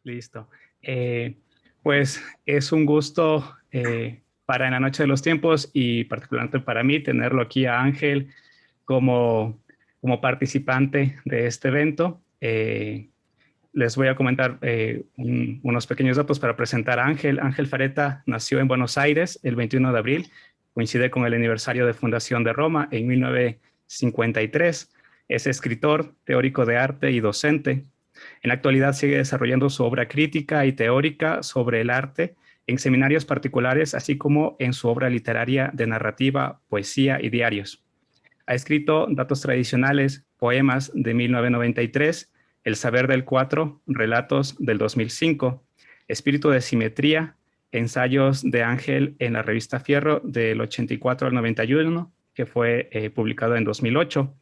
Listo. Pues es un gusto para en la Noche de los Tiempos y particularmente para mí tenerlo aquí a Ángel como participante de este evento. Les voy a comentar unos pequeños datos para presentar a Ángel. Ángel Fareta nació en Buenos Aires el 21 de abril, coincide con el aniversario de fundación de Roma en 1953. Es escritor, teórico de arte y docente. En la actualidad sigue desarrollando su obra crítica y teórica sobre el arte en seminarios particulares, así como en su obra literaria de narrativa, poesía y diarios. Ha escrito Datos Tradicionales, poemas de 1993, El Saber del Cuatro, relatos del 2005, Espíritu de Simetría, ensayos de Ángel en la revista Fierro del 84 al 91, que fue publicado en 2008,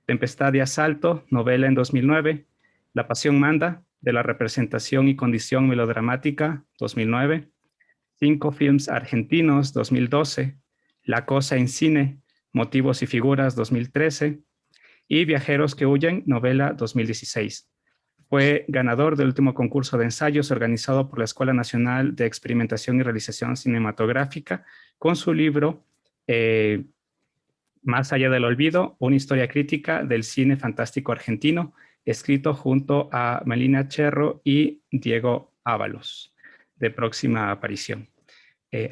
Tempestad y Asalto, novela en 2009, La Pasión Manda, de la representación y condición melodramática, 2009, Cinco films argentinos, 2012, La Cosa en Cine, Motivos y Figuras, 2013, y Viajeros que Huyen, novela, 2016. Fue ganador del último concurso de ensayos organizado por la Escuela Nacional de Experimentación y Realización Cinematográfica con su libro Más allá del olvido, una historia crítica del cine fantástico argentino, escrito junto a Melina Cherro y Diego Ábalos, de próxima aparición.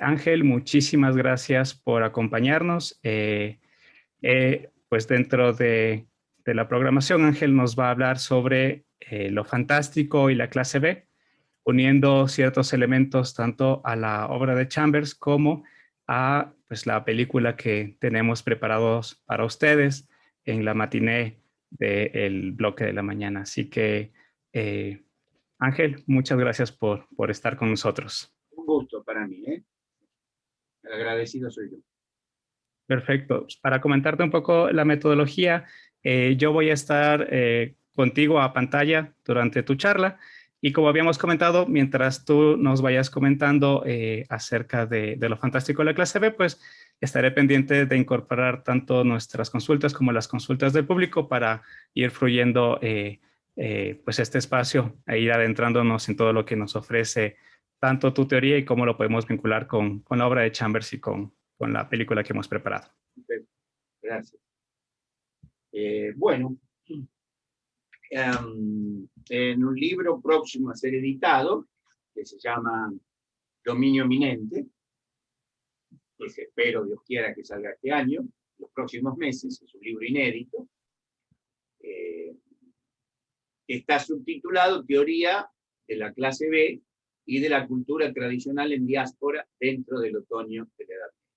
Ángel, muchísimas gracias por acompañarnos. Pues dentro de la programación, Ángel nos va a hablar sobre lo fantástico y la clase B, uniendo ciertos elementos tanto a la obra de Chambers como a pues, la película que tenemos preparados para ustedes en la matiné del bloque de la mañana. Así que, Ángel, muchas gracias por estar con nosotros. Un gusto para mí, ¿eh? El agradecido soy yo. Perfecto. Para comentarte un poco la metodología, yo voy a estar contigo a pantalla durante tu charla y como habíamos comentado, mientras tú nos vayas comentando acerca de lo fantástico de la clase B, pues estaré pendiente de incorporar tanto nuestras consultas como las consultas del público para ir fluyendo pues este espacio e ir adentrándonos en todo lo que nos ofrece tanto tu teoría y cómo lo podemos vincular con la obra de Chambers y con la película que hemos preparado. Perfecto. Gracias. Bueno, en un libro próximo a ser editado, que se llama Dominio Eminente, que espero Dios quiera que salga este año, los próximos meses, es un libro inédito, está subtitulado Teoría de la clase B y de la cultura tradicional en diáspora dentro del otoño de la Edad Media.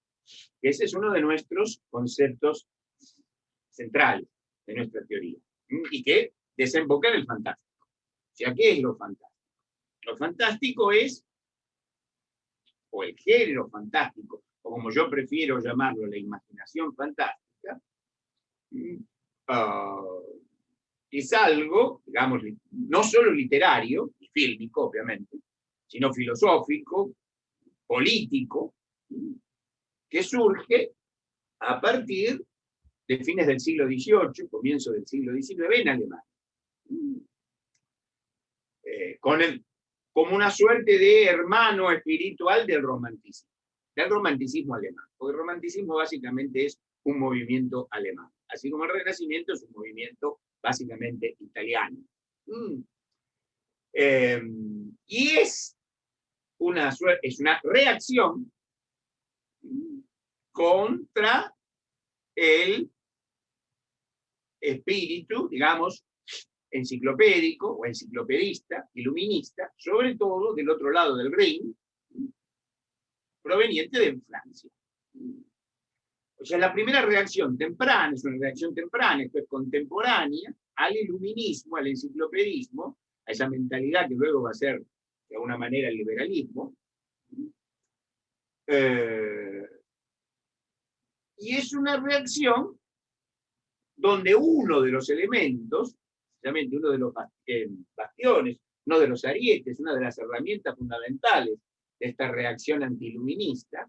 Ese es uno de nuestros conceptos centrales de nuestra teoría y que desemboca en el fantástico. O sea, ¿qué es lo fantástico? Lo fantástico es, o el género fantástico, o como yo prefiero llamarlo, la imaginación fantástica, es algo, digamos, no solo literario y fílmico, obviamente, sino filosófico, político, que surge a partir de fines del siglo XVIII, comienzo del siglo XIX en Alemania. Como una suerte de hermano espiritual del romanticismo alemán. Porque el romanticismo básicamente es un movimiento alemán, así como el Renacimiento es un movimiento básicamente italiano. Y es una reacción contra el espíritu, digamos, enciclopédico o enciclopedista, iluminista, sobre todo del otro lado del Rin, proveniente de Francia. O sea, la primera reacción temprana, es una reacción temprana, esto es contemporánea, al iluminismo, al enciclopedismo, a esa mentalidad que luego va a ser, de alguna manera, el liberalismo. Y es una reacción donde uno de los elementos, precisamente uno de los bastiones, uno de los arietes, una de las herramientas fundamentales de esta reacción antiiluminista,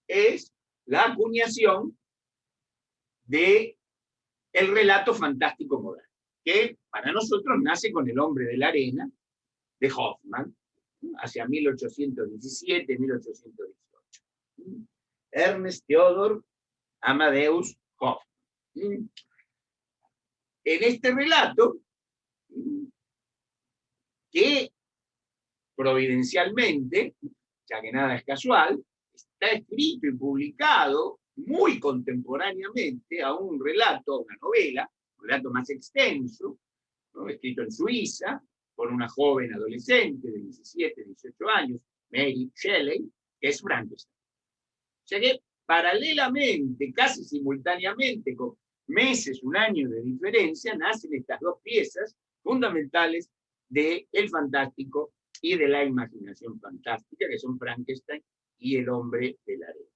es la acuñación del relato fantástico moderno, que para nosotros nace con El hombre de la arena, de Hoffmann, hacia 1817, 1818. Ernest Theodor Amadeus Hoffmann. En este relato, que providencialmente, ya que nada es casual, está escrito y publicado muy contemporáneamente a un relato, a una novela, un relato más extenso, ¿no?, escrito en Suiza, por una joven adolescente de 17, 18 años, Mary Shelley, que es Frankenstein. O sea que paralelamente, casi simultáneamente, con meses, un año de diferencia, nacen estas dos piezas fundamentales del fantástico y de la imaginación fantástica, que son Frankenstein y El hombre de la arena.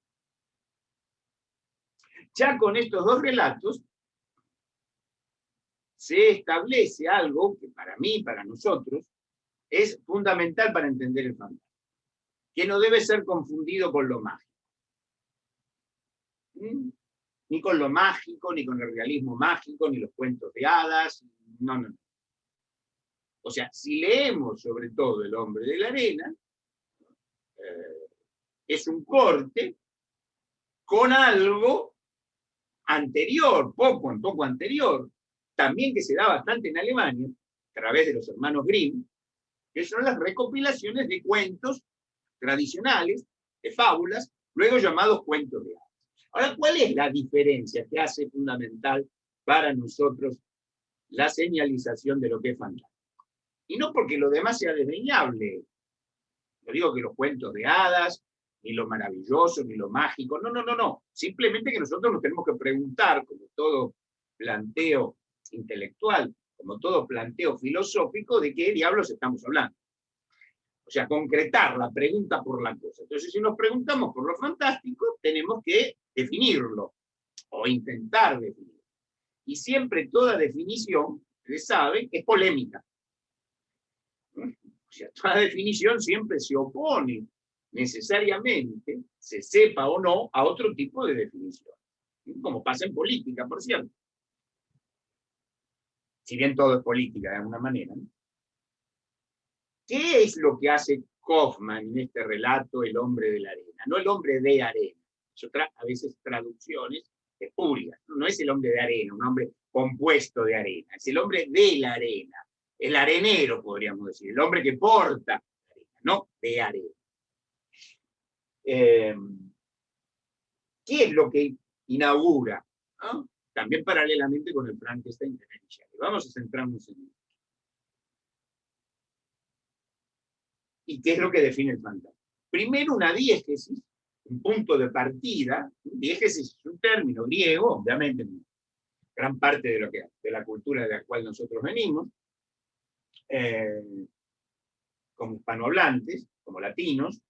Ya con estos dos relatos se establece algo que para mí, para nosotros, es fundamental para entender el fantástico, que no debe ser confundido con lo mágico. Ni con lo mágico, ni con el realismo mágico, ni los cuentos de hadas, no. O sea, si leemos sobre todo El hombre de la arena, es un corte con algo anterior, poco anterior, también que se da bastante en Alemania, a través de los hermanos Grimm, que son las recopilaciones de cuentos tradicionales, de fábulas, luego llamados cuentos de hadas. Ahora, ¿cuál es la diferencia que hace fundamental para nosotros la señalización de lo que es fantástico? Y no porque lo demás sea desdeñable. No digo que los cuentos de hadas, ni lo maravilloso, ni lo mágico, no. Simplemente que nosotros nos tenemos que preguntar, como todo planteo intelectual, como todo planteo filosófico, de qué diablos estamos hablando. O sea, concretar la pregunta por la cosa. Entonces, si nos preguntamos por lo fantástico, tenemos que definirlo, o intentar definirlo. Y siempre toda definición, ustedes saben, es polémica. O sea, toda definición siempre se opone necesariamente, se sepa o no, a otro tipo de definición. Como pasa en política, por cierto. Si bien todo es política de alguna manera, ¿no? ¿Qué es lo que hace Hoffmann en este relato El hombre de la arena? No el hombre de arena. A veces traducciones espurias. No es el hombre de arena, un hombre compuesto de arena. Es el hombre de la arena. El arenero, podríamos decir. El hombre que porta arena, no de arena. ¿Qué es lo que inaugura? ¿No? También paralelamente con el Frankenstein de Mary Shelley. Vamos a centrarnos en ello. ¿Y qué es lo que define el fantasma? Primero, una diégesis, un punto de partida. Diégesis es un término griego, obviamente, gran parte de la cultura de la cual nosotros venimos, como hispanohablantes, como latinos.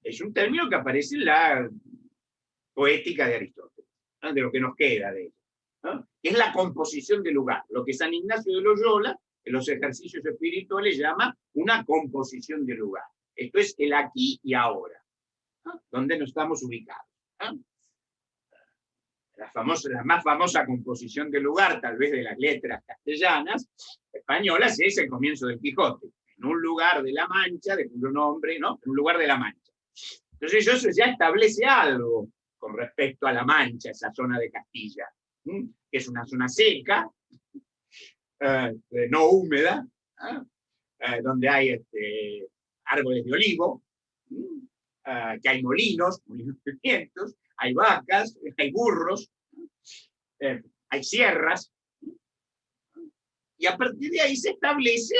Es un término que aparece en la poética de Aristóteles, ¿no?, de lo que nos queda de ello, ¿no?, que es la composición del lugar, lo que San Ignacio de Loyola, en los ejercicios espirituales, llama una composición del lugar. Esto es el aquí y ahora, ¿no?, donde nos estamos ubicados, ¿no? La más famosa composición del lugar, tal vez de las letras castellanas, españolas, es el comienzo del Quijote, en un lugar de la Mancha, de cuyo nombre, ¿no?, en un lugar de la Mancha. Entonces eso ya establece algo con respecto a la Mancha, esa zona de Castilla, que es una zona seca, no húmeda, donde hay árboles de olivo, que hay molinos de vientos, hay vacas, hay burros, hay sierras, y a partir de ahí se establece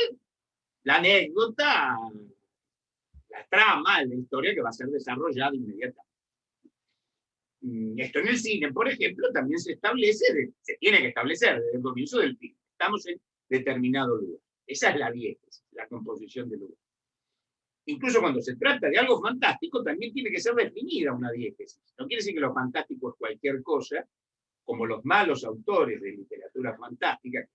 la anécdota, la trama, la historia que va a ser desarrollada inmediatamente. Esto en el cine, por ejemplo, también se tiene que establecer desde el comienzo del film. Estamos en determinado lugar. Esa es la diégesis, la composición del lugar. Incluso cuando se trata de algo fantástico, también tiene que ser definida una diégesis. No quiere decir que lo fantástico es cualquier cosa, como los malos autores de literatura fantástica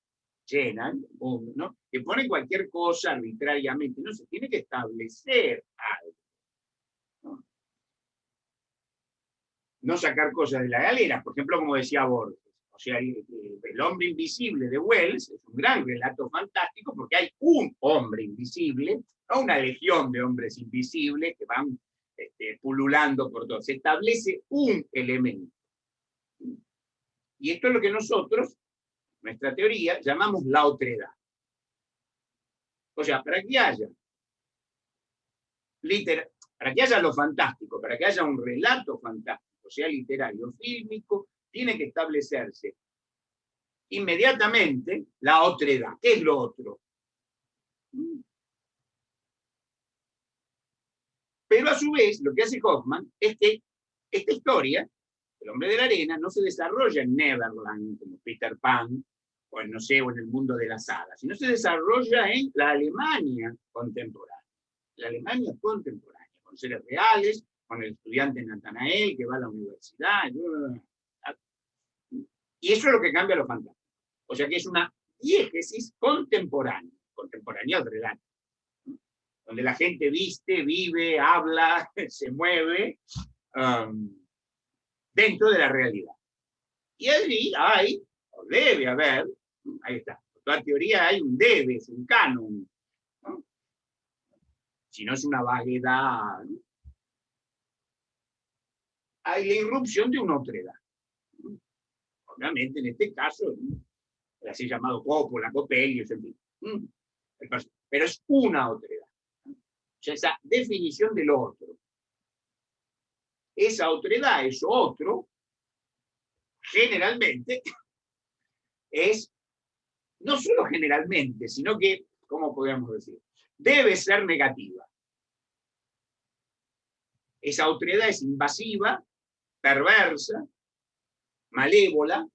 llenan el mundo, ¿no?, que ponen cualquier cosa arbitrariamente. No, se tiene que establecer algo, ¿no? No sacar cosas de la galera, por ejemplo, como decía Borges. O sea, el hombre invisible de Wells es un gran relato fantástico porque hay un hombre invisible, no una legión de hombres invisibles que van pululando por todo. Se establece un elemento. Y esto es lo que nosotros, nuestra teoría, llamamos la otredad. O sea, para que haya lo fantástico, para que haya un relato fantástico, sea literario, fílmico, tiene que establecerse inmediatamente la otredad. ¿Qué es lo otro? Pero a su vez, lo que hace Hoffman es que esta historia, El hombre de la arena, no se desarrolla en Neverland, como Peter Pan, o en, no sé, o en el mundo de las hadas, sino se desarrolla en la Alemania contemporánea. La Alemania contemporánea, con seres reales, con el estudiante Nathanael que va a la universidad. Y eso es lo que cambia lo fantástico. O sea que es una diégesis contemporánea, contemporánea al relato, donde la gente viste, vive, habla, se mueve dentro de la realidad. Y allí hay, o debe haber, ahí está, en toda teoría hay un debe, es un canon, ¿no? Si no es una vaguedad, ¿no? Hay la irrupción de una otredad. Obviamente, en este caso, así llamado Coppola, Coppelius, en fin. Pero es una otredad. O sea, esa definición del otro. Esa otredad, eso otro, generalmente, es, no solo generalmente, sino que, ¿cómo podemos decir? Debe ser negativa. Esa otredad es invasiva, perversa, malévola,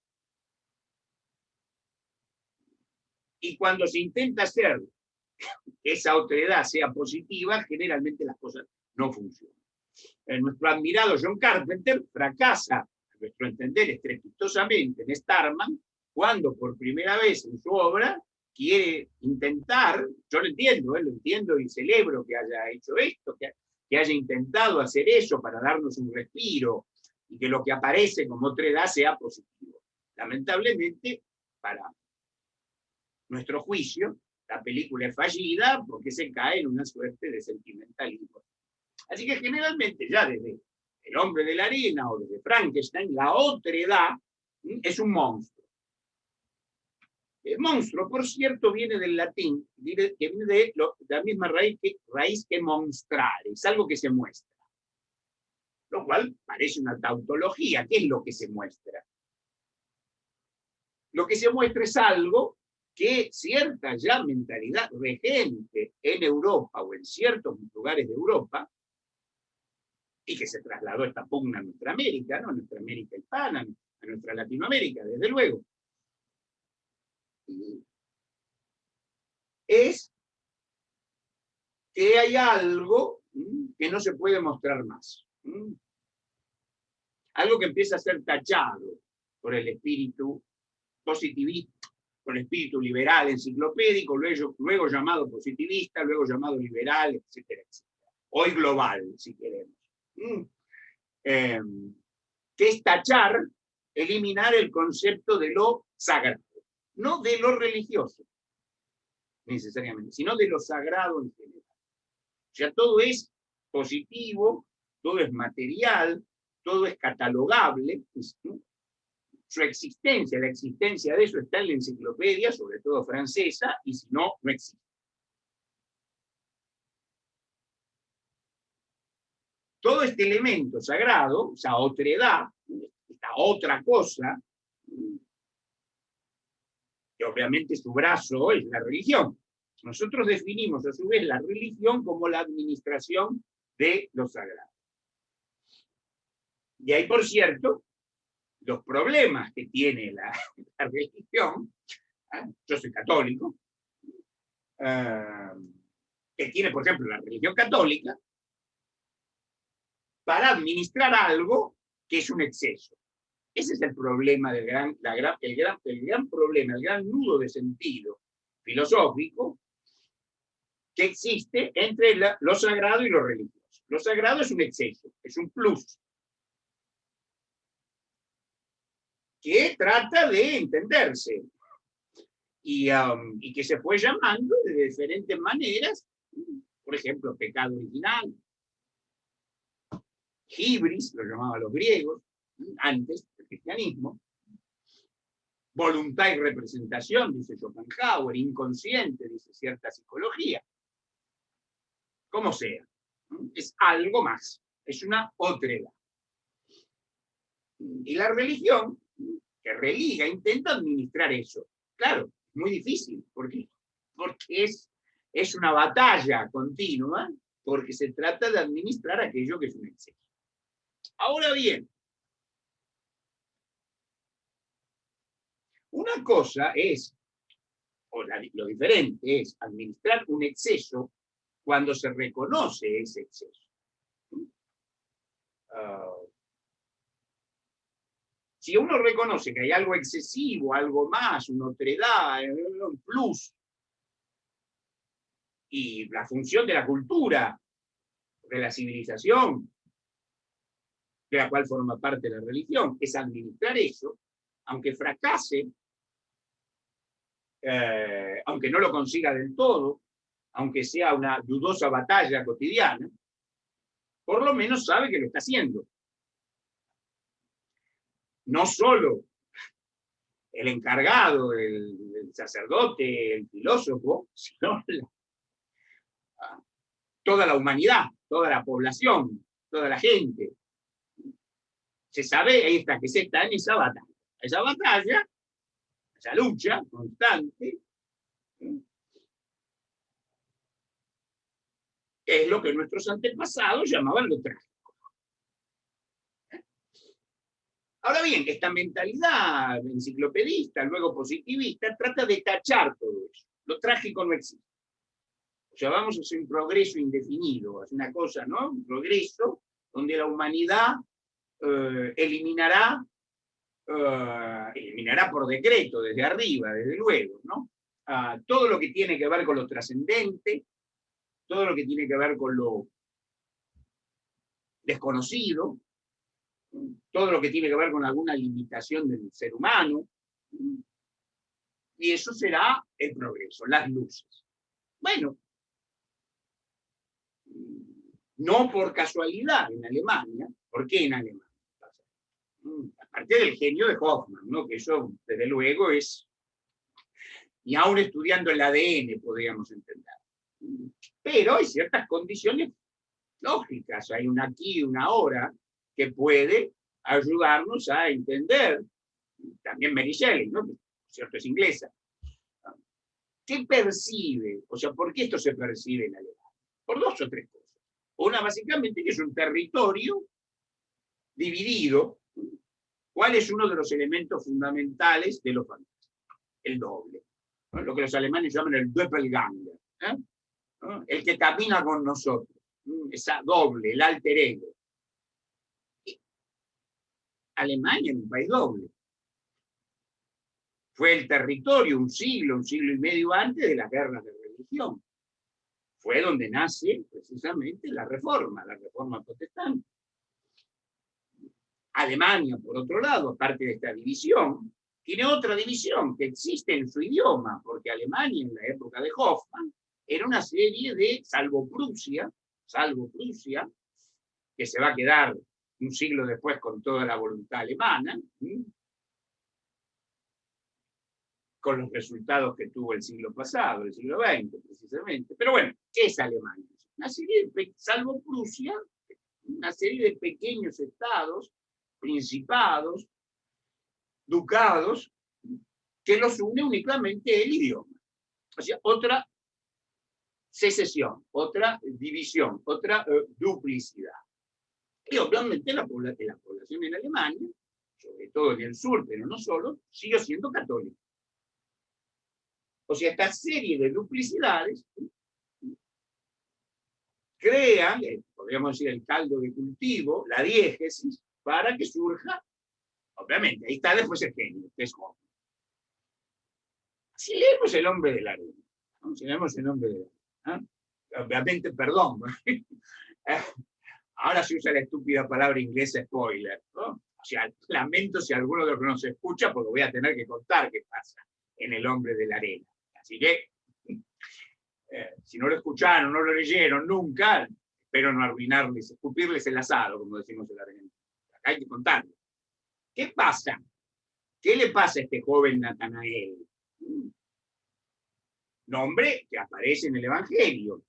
y cuando se intenta hacer que esa otredad sea positiva, generalmente las cosas no funcionan. Nuestro admirado John Carpenter fracasa, a nuestro entender, estrepitosamente en Starman, cuando por primera vez en su obra quiere intentar, yo lo entiendo y celebro que haya hecho esto, que haya intentado hacer eso para darnos un respiro y que lo que aparece como otredad sea positivo. Lamentablemente, para nuestro juicio, la película es fallida porque se cae en una suerte de sentimentalismo. Así que generalmente ya desde El hombre de la arena o desde Frankenstein, la otredad es un monstruo. El monstruo, por cierto, viene del latín, que viene de la misma raíz que monstrare, es algo que se muestra. Lo cual parece una tautología. ¿Qué es lo que se muestra? Lo que se muestra es algo que cierta ya mentalidad regente en Europa o en ciertos lugares de Europa, y que se trasladó esta pugna a nuestra América, ¿no? A nuestra América hispana, a nuestra Latinoamérica, desde luego, es que hay algo que no se puede mostrar más. Algo que empieza a ser tachado por el espíritu positivista, por el espíritu liberal enciclopédico, luego llamado positivista, luego llamado liberal, etcétera, etcétera. Hoy global, si queremos. Que es tachar, eliminar el concepto de lo sagrado, no de lo religioso, necesariamente, sino de lo sagrado en general. O sea, todo es positivo, todo es material, todo es catalogable, ¿no? Su existencia, la existencia de eso está en la enciclopedia, sobre todo francesa, y si no, no existe. Todo este elemento sagrado, esa otredad, esta otra cosa, que obviamente su brazo es la religión. Nosotros definimos a su vez la religión como la administración de lo sagrado. Y ahí, por cierto, los problemas que tiene la religión, yo soy católico, que tiene, por ejemplo, la religión católica, para administrar algo que es un exceso. Ese es el problema el gran problema, el gran nudo de sentido filosófico que existe entre lo sagrado y lo religioso. Lo sagrado es un exceso, es un plus, que trata de entenderse y que se fue llamando de diferentes maneras, por ejemplo, pecado original, hibris, lo llamaban los griegos, antes del cristianismo, voluntad y representación, dice Schopenhauer, inconsciente, dice cierta psicología. Como sea, es algo más, es una otredad. Y la religión, que religa, intenta administrar eso. Claro, muy difícil, porque es una batalla continua, porque se trata de administrar aquello que es un exceso. Ahora bien, una cosa es, lo diferente es administrar un exceso cuando se reconoce ese exceso. Si uno reconoce que hay algo excesivo, algo más, una otredad, un plus, y la función de la cultura, de la civilización, de la cual forma parte la religión, es administrar eso, aunque fracase, aunque no lo consiga del todo, aunque sea una dudosa batalla cotidiana, por lo menos sabe que lo está haciendo. No solo el encargado, el sacerdote, el filósofo, sino toda la humanidad, toda la población, toda la gente. Se sabe que se está en esa batalla, esa lucha constante, es lo que nuestros antepasados llamaban lo trágico. Ahora bien, esta mentalidad enciclopedista, luego positivista, trata de tachar todo eso. Lo trágico no existe. O sea, vamos a hacer un progreso indefinido, es una cosa, ¿no? Un progreso donde la humanidad eliminará por decreto, desde arriba, desde luego, ¿no? Todo lo que tiene que ver con lo trascendente, todo lo que tiene que ver con lo desconocido, todo lo que tiene que ver con alguna limitación del ser humano, y eso será el progreso, las luces. Bueno, no por casualidad en Alemania. ¿Por qué en Alemania? Aparte del genio de Hoffmann, ¿no? Que eso, desde luego, es... Y aún estudiando el ADN podríamos entender. Pero hay ciertas condiciones lógicas, hay una aquí y una ahora que puede ayudarnos a entender, también Mary Shelley, ¿no? Cierto, es inglesa. ¿Qué percibe? O sea, ¿por qué esto se percibe en Alemania? Por dos o tres cosas. Una, básicamente, que es un territorio dividido. ¿Cuál es uno de los elementos fundamentales de los fantasmas? El doble. ¿No? Lo que los alemanes llaman el Doppelganger. ¿No? El que camina con nosotros. Esa doble, el alter ego. Alemania es un país doble. Fue el territorio un siglo y medio antes de las guerras de religión. Fue donde nace precisamente la reforma protestante. Alemania, por otro lado, aparte de esta división, tiene otra división que existe en su idioma, porque Alemania en la época de Hoffmann era una serie de, salvo Prusia, que se va a quedar un siglo después con toda la voluntad alemana, con los resultados que tuvo el siglo pasado, el siglo XX precisamente. Pero bueno, ¿qué es Alemania? Una serie salvo Prusia, una serie de pequeños estados, principados, ducados, que los une únicamente el idioma. O sea, otra secesión, otra división, otra duplicidad. Y obviamente la población en Alemania, sobre todo en el sur, pero no solo, sigue siendo católica. O sea, esta serie de duplicidades crean, podríamos decir, el caldo de cultivo, la diégesis, para que surja, obviamente, ahí está después el genio, que es Hoffmann. Si leemos El hombre de la arena, ¿no? Si leemos El hombre de la arena, ¿no? Obviamente, perdón, ahora se usa la estúpida palabra inglesa spoiler, ¿no? sea, lamento si alguno de los que nos escucha, porque voy a tener que contar qué pasa en El hombre de la arena. Así que, si no lo escucharon, no lo leyeron nunca, espero no arruinarles, escupirles el asado, como decimos en la Argentina. Acá hay que contarlo. ¿Qué pasa? ¿Qué le pasa a este joven Natanael? Nombre que aparece en el Evangelio.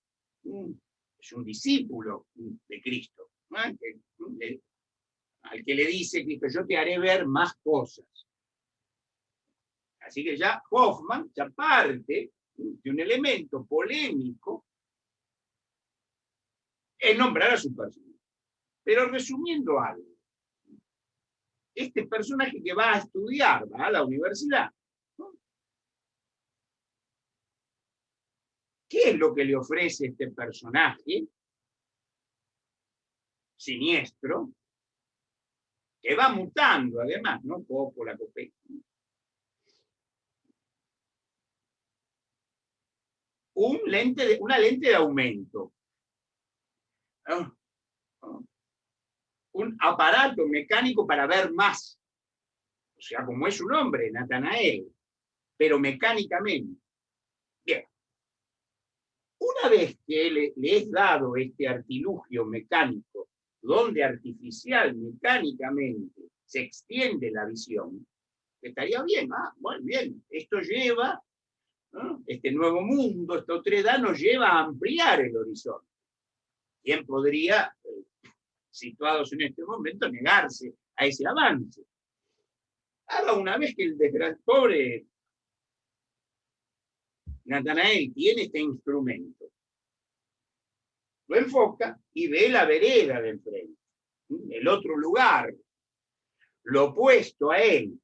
Es un discípulo de Cristo. Al que le dice Cristo, yo te haré ver más cosas. Así que ya Hoffman ya parte de un elemento polémico en nombrar a su personaje. Pero resumiendo algo, este personaje que va a estudiar, va a la universidad, ¿no? ¿Qué es lo que le ofrece este personaje siniestro, que va mutando además, ¿no? Coppola, Copé. Una lente de aumento. Un aparato mecánico para ver más. O sea, como es un hombre, Natanael, pero mecánicamente. Bien. Una vez que le es dado este artilugio mecánico, donde artificial, mecánicamente, se extiende la visión, estaría bien, bueno, bien, esto lleva, ¿no? Este nuevo mundo, esta otredad nos lleva a ampliar el horizonte. ¿Quién podría, situados en este momento, negarse a ese avance? Ahora, una vez que el pobre Natanael tiene este instrumento, lo enfoca y ve la vereda del frente, el otro lugar, lo opuesto a él,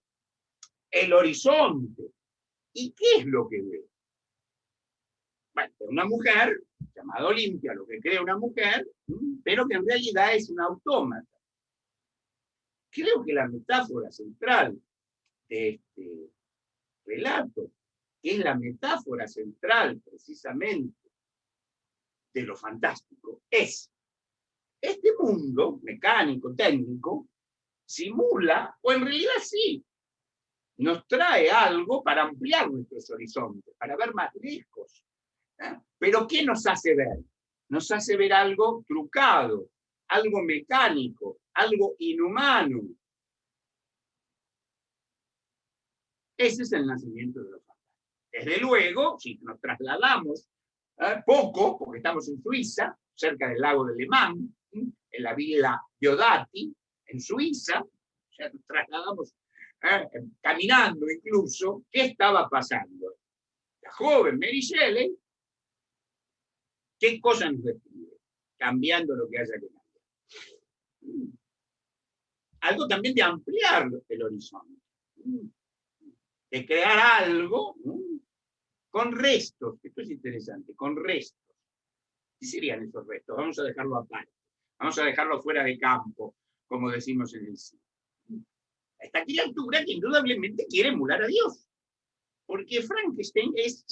el horizonte. ¿Y qué es lo que ve? Bueno, una mujer llamada Olimpia, lo que cree una mujer, pero que en realidad es un autómata. Creo que la metáfora central de este relato, que es la metáfora central precisamente de lo fantástico, es este mundo mecánico, técnico, simula, o en realidad sí, nos trae algo para ampliar nuestros horizontes, para ver más lejos. Pero ¿qué nos hace ver? Nos hace ver algo trucado, algo mecánico, algo inhumano. Ese es el nacimiento de los fantasmas. Desde luego, si nos trasladamos poco, porque estamos en Suiza, cerca del lago de Le Mans, en la villa Diodati, en Suiza, o sea, nos trasladamos caminando incluso. ¿Qué estaba pasando? La joven Mary Shelley, ¿qué cosa nos describe? Cambiando lo que haya que cambiar. Algo también de ampliar el horizonte, de crear algo con restos. Esto es interesante, con restos. ¿Qué serían esos restos? Vamos a dejarlo aparte. Vamos a dejarlo fuera de campo, como decimos en el cine. Esta criatura que indudablemente quiere emular a Dios. Porque Frankenstein es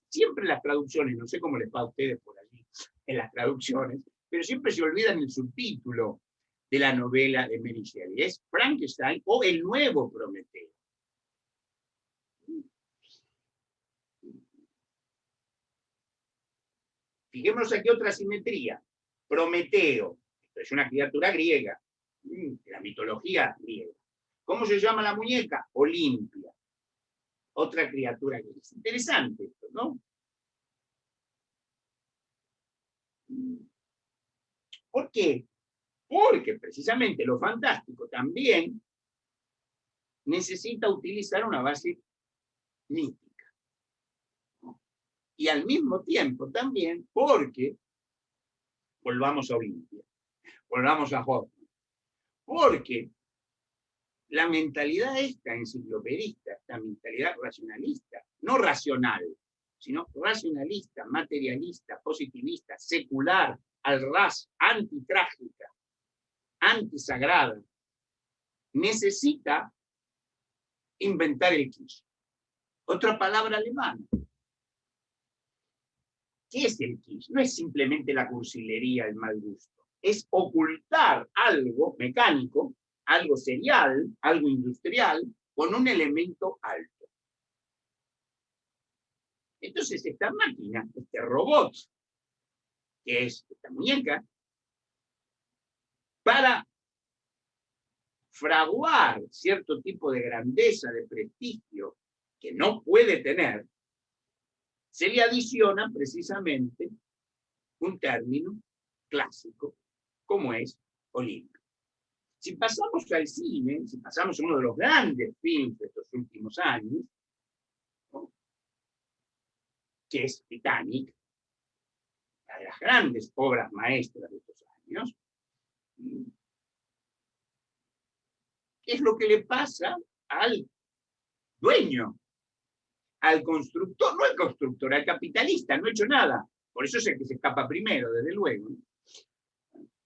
siempre las traducciones, no sé cómo les va a ustedes por allí en las traducciones, pero siempre se olvidan el subtítulo de la novela de Mary Shelley. Es Frankenstein o el nuevo Prometeo. Fijémonos aquí otra simetría. Prometeo, esto es una criatura griega, de la mitología griega. ¿Cómo se llama la muñeca? Olimpia. Otra criatura griega. Es interesante esto, ¿no? ¿Por qué? Porque precisamente lo fantástico también necesita utilizar una base mítica. Y al mismo tiempo también porque, volvamos a Olimpia, volvamos a Hoffman, porque la mentalidad esta enciclopedista, esta mentalidad racionalista, no racional, sino racionalista, materialista, positivista, secular, al ras, antitrágica, antisagrada, necesita inventar el kitsch. Otra palabra alemana. ¿Qué es el kitsch? No es simplemente la cursilería, el mal gusto. Es ocultar algo mecánico, algo serial, algo industrial, con un elemento alto. Entonces esta máquina, este robot, que es esta muñeca, para fraguar cierto tipo de grandeza, de prestigio que no puede tener, se le adiciona precisamente un término clásico, como es Olimpia. Si pasamos al cine, si pasamos a uno de los grandes films de estos últimos años, ¿no?, que es Titanic, una de las grandes obras maestras de estos años, ¿qué es lo que le pasa al dueño, al constructor? No al constructor, al capitalista, no ha hecho nada. Por eso es el que se escapa primero, desde luego.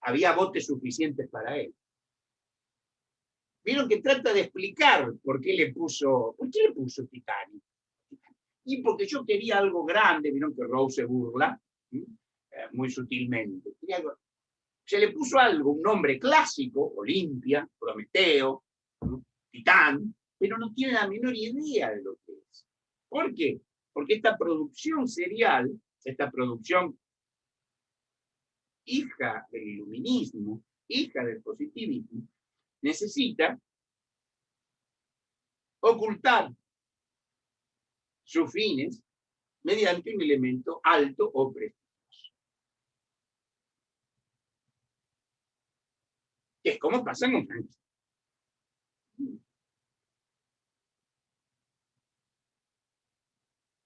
Había botes suficientes para él. Vieron que trata de explicar por qué le puso Titanic. Y porque yo quería algo grande. Vieron que Rose se burla muy sutilmente. Se le puso algo, un nombre clásico, Olimpia, Prometeo, Titán, pero no tiene la menor idea de lo que es. ¿Por qué? Porque esta producción serial, esta producción hija del iluminismo, hija del positivismo, necesita ocultar sus fines mediante un elemento alto o prestigioso. Que es como pasa con Frankenstein.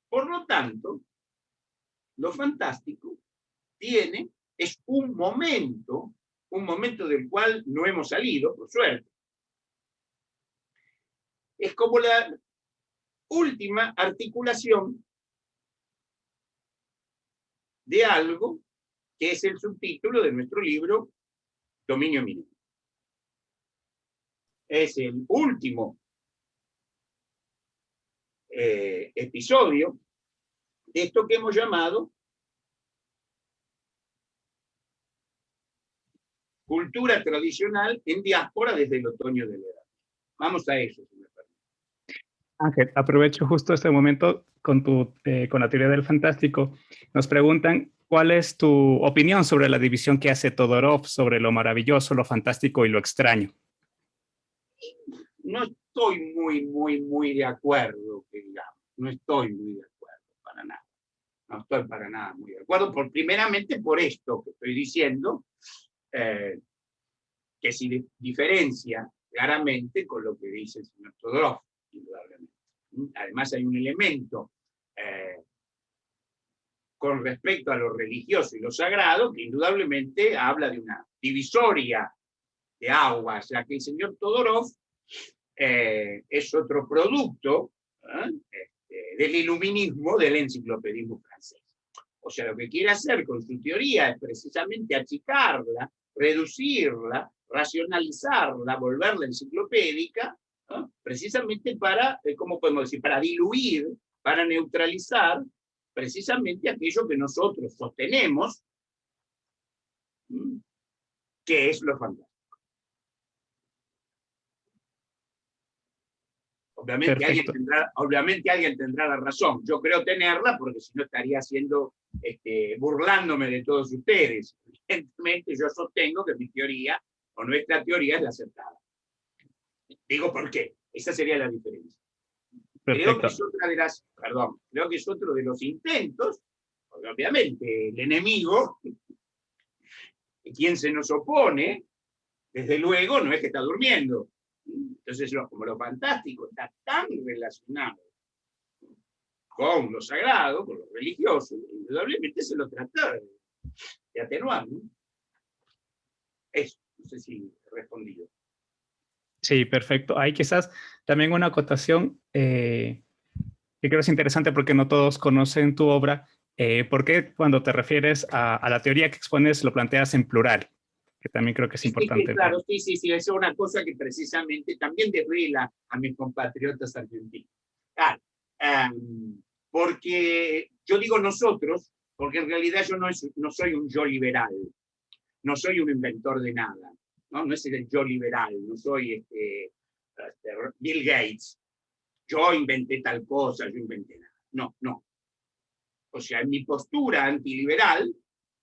Por lo tanto, lo fantástico es un momento del cual no hemos salido, por suerte. Es como la última articulación de algo que es el subtítulo de nuestro libro, Dominio Mínimo. Es el último episodio de esto que hemos llamado cultura tradicional en diáspora desde el otoño de la edad. Vamos a eso, si me permite. Ángel, aprovecho justo este momento con la teoría del fantástico. Nos preguntan, ¿cuál es tu opinión sobre la división que hace Todorov sobre lo maravilloso, lo fantástico y lo extraño? No estoy muy de acuerdo, que digamos. No estoy muy de acuerdo, para nada. No estoy para nada muy de acuerdo, primeramente por esto que estoy diciendo, que se diferencia claramente con lo que dice el señor Todorov, indudablemente. Además hay un elemento con respecto a lo religioso y lo sagrado que indudablemente habla de una divisoria de aguas, ya que el señor Todorov es otro producto del iluminismo, del enciclopedismo francés. O sea, lo que quiere hacer con su teoría es precisamente achicarla, reducirla, racionalizarla, volverla enciclopédica, ¿no?, precisamente para, ¿cómo podemos decir?, para diluir, para neutralizar precisamente aquello que nosotros sostenemos que es lo fantástico. Obviamente alguien tendrá la razón. Yo creo tenerla porque si no estaría burlándome de todos ustedes. Evidentemente yo sostengo que mi teoría o nuestra teoría es la acertada. Digo por qué. Esa sería la diferencia. Creo que es creo que es otro de los intentos, porque obviamente el enemigo, quien se nos opone, desde luego no es que está durmiendo. Entonces, como lo fantástico está tan relacionado con lo sagrado, con lo religioso, indudablemente se lo trata de atenuar, ¿no? Eso, no sé si he respondido. Sí, perfecto. Hay quizás también una acotación que creo es interesante porque no todos conocen tu obra. ¿Por qué cuando te refieres a la teoría que expones lo planteas en plural? Que también creo que es importante. Sí, claro, sí, es una cosa que precisamente también desvela a mis compatriotas argentinos. Claro, porque yo digo nosotros, porque en realidad yo no soy un yo liberal, no soy un inventor de nada. ¿no? No es el yo liberal, no soy Bill Gates. Yo inventé tal cosa, yo inventé nada. No, no. O sea, mi postura antiliberal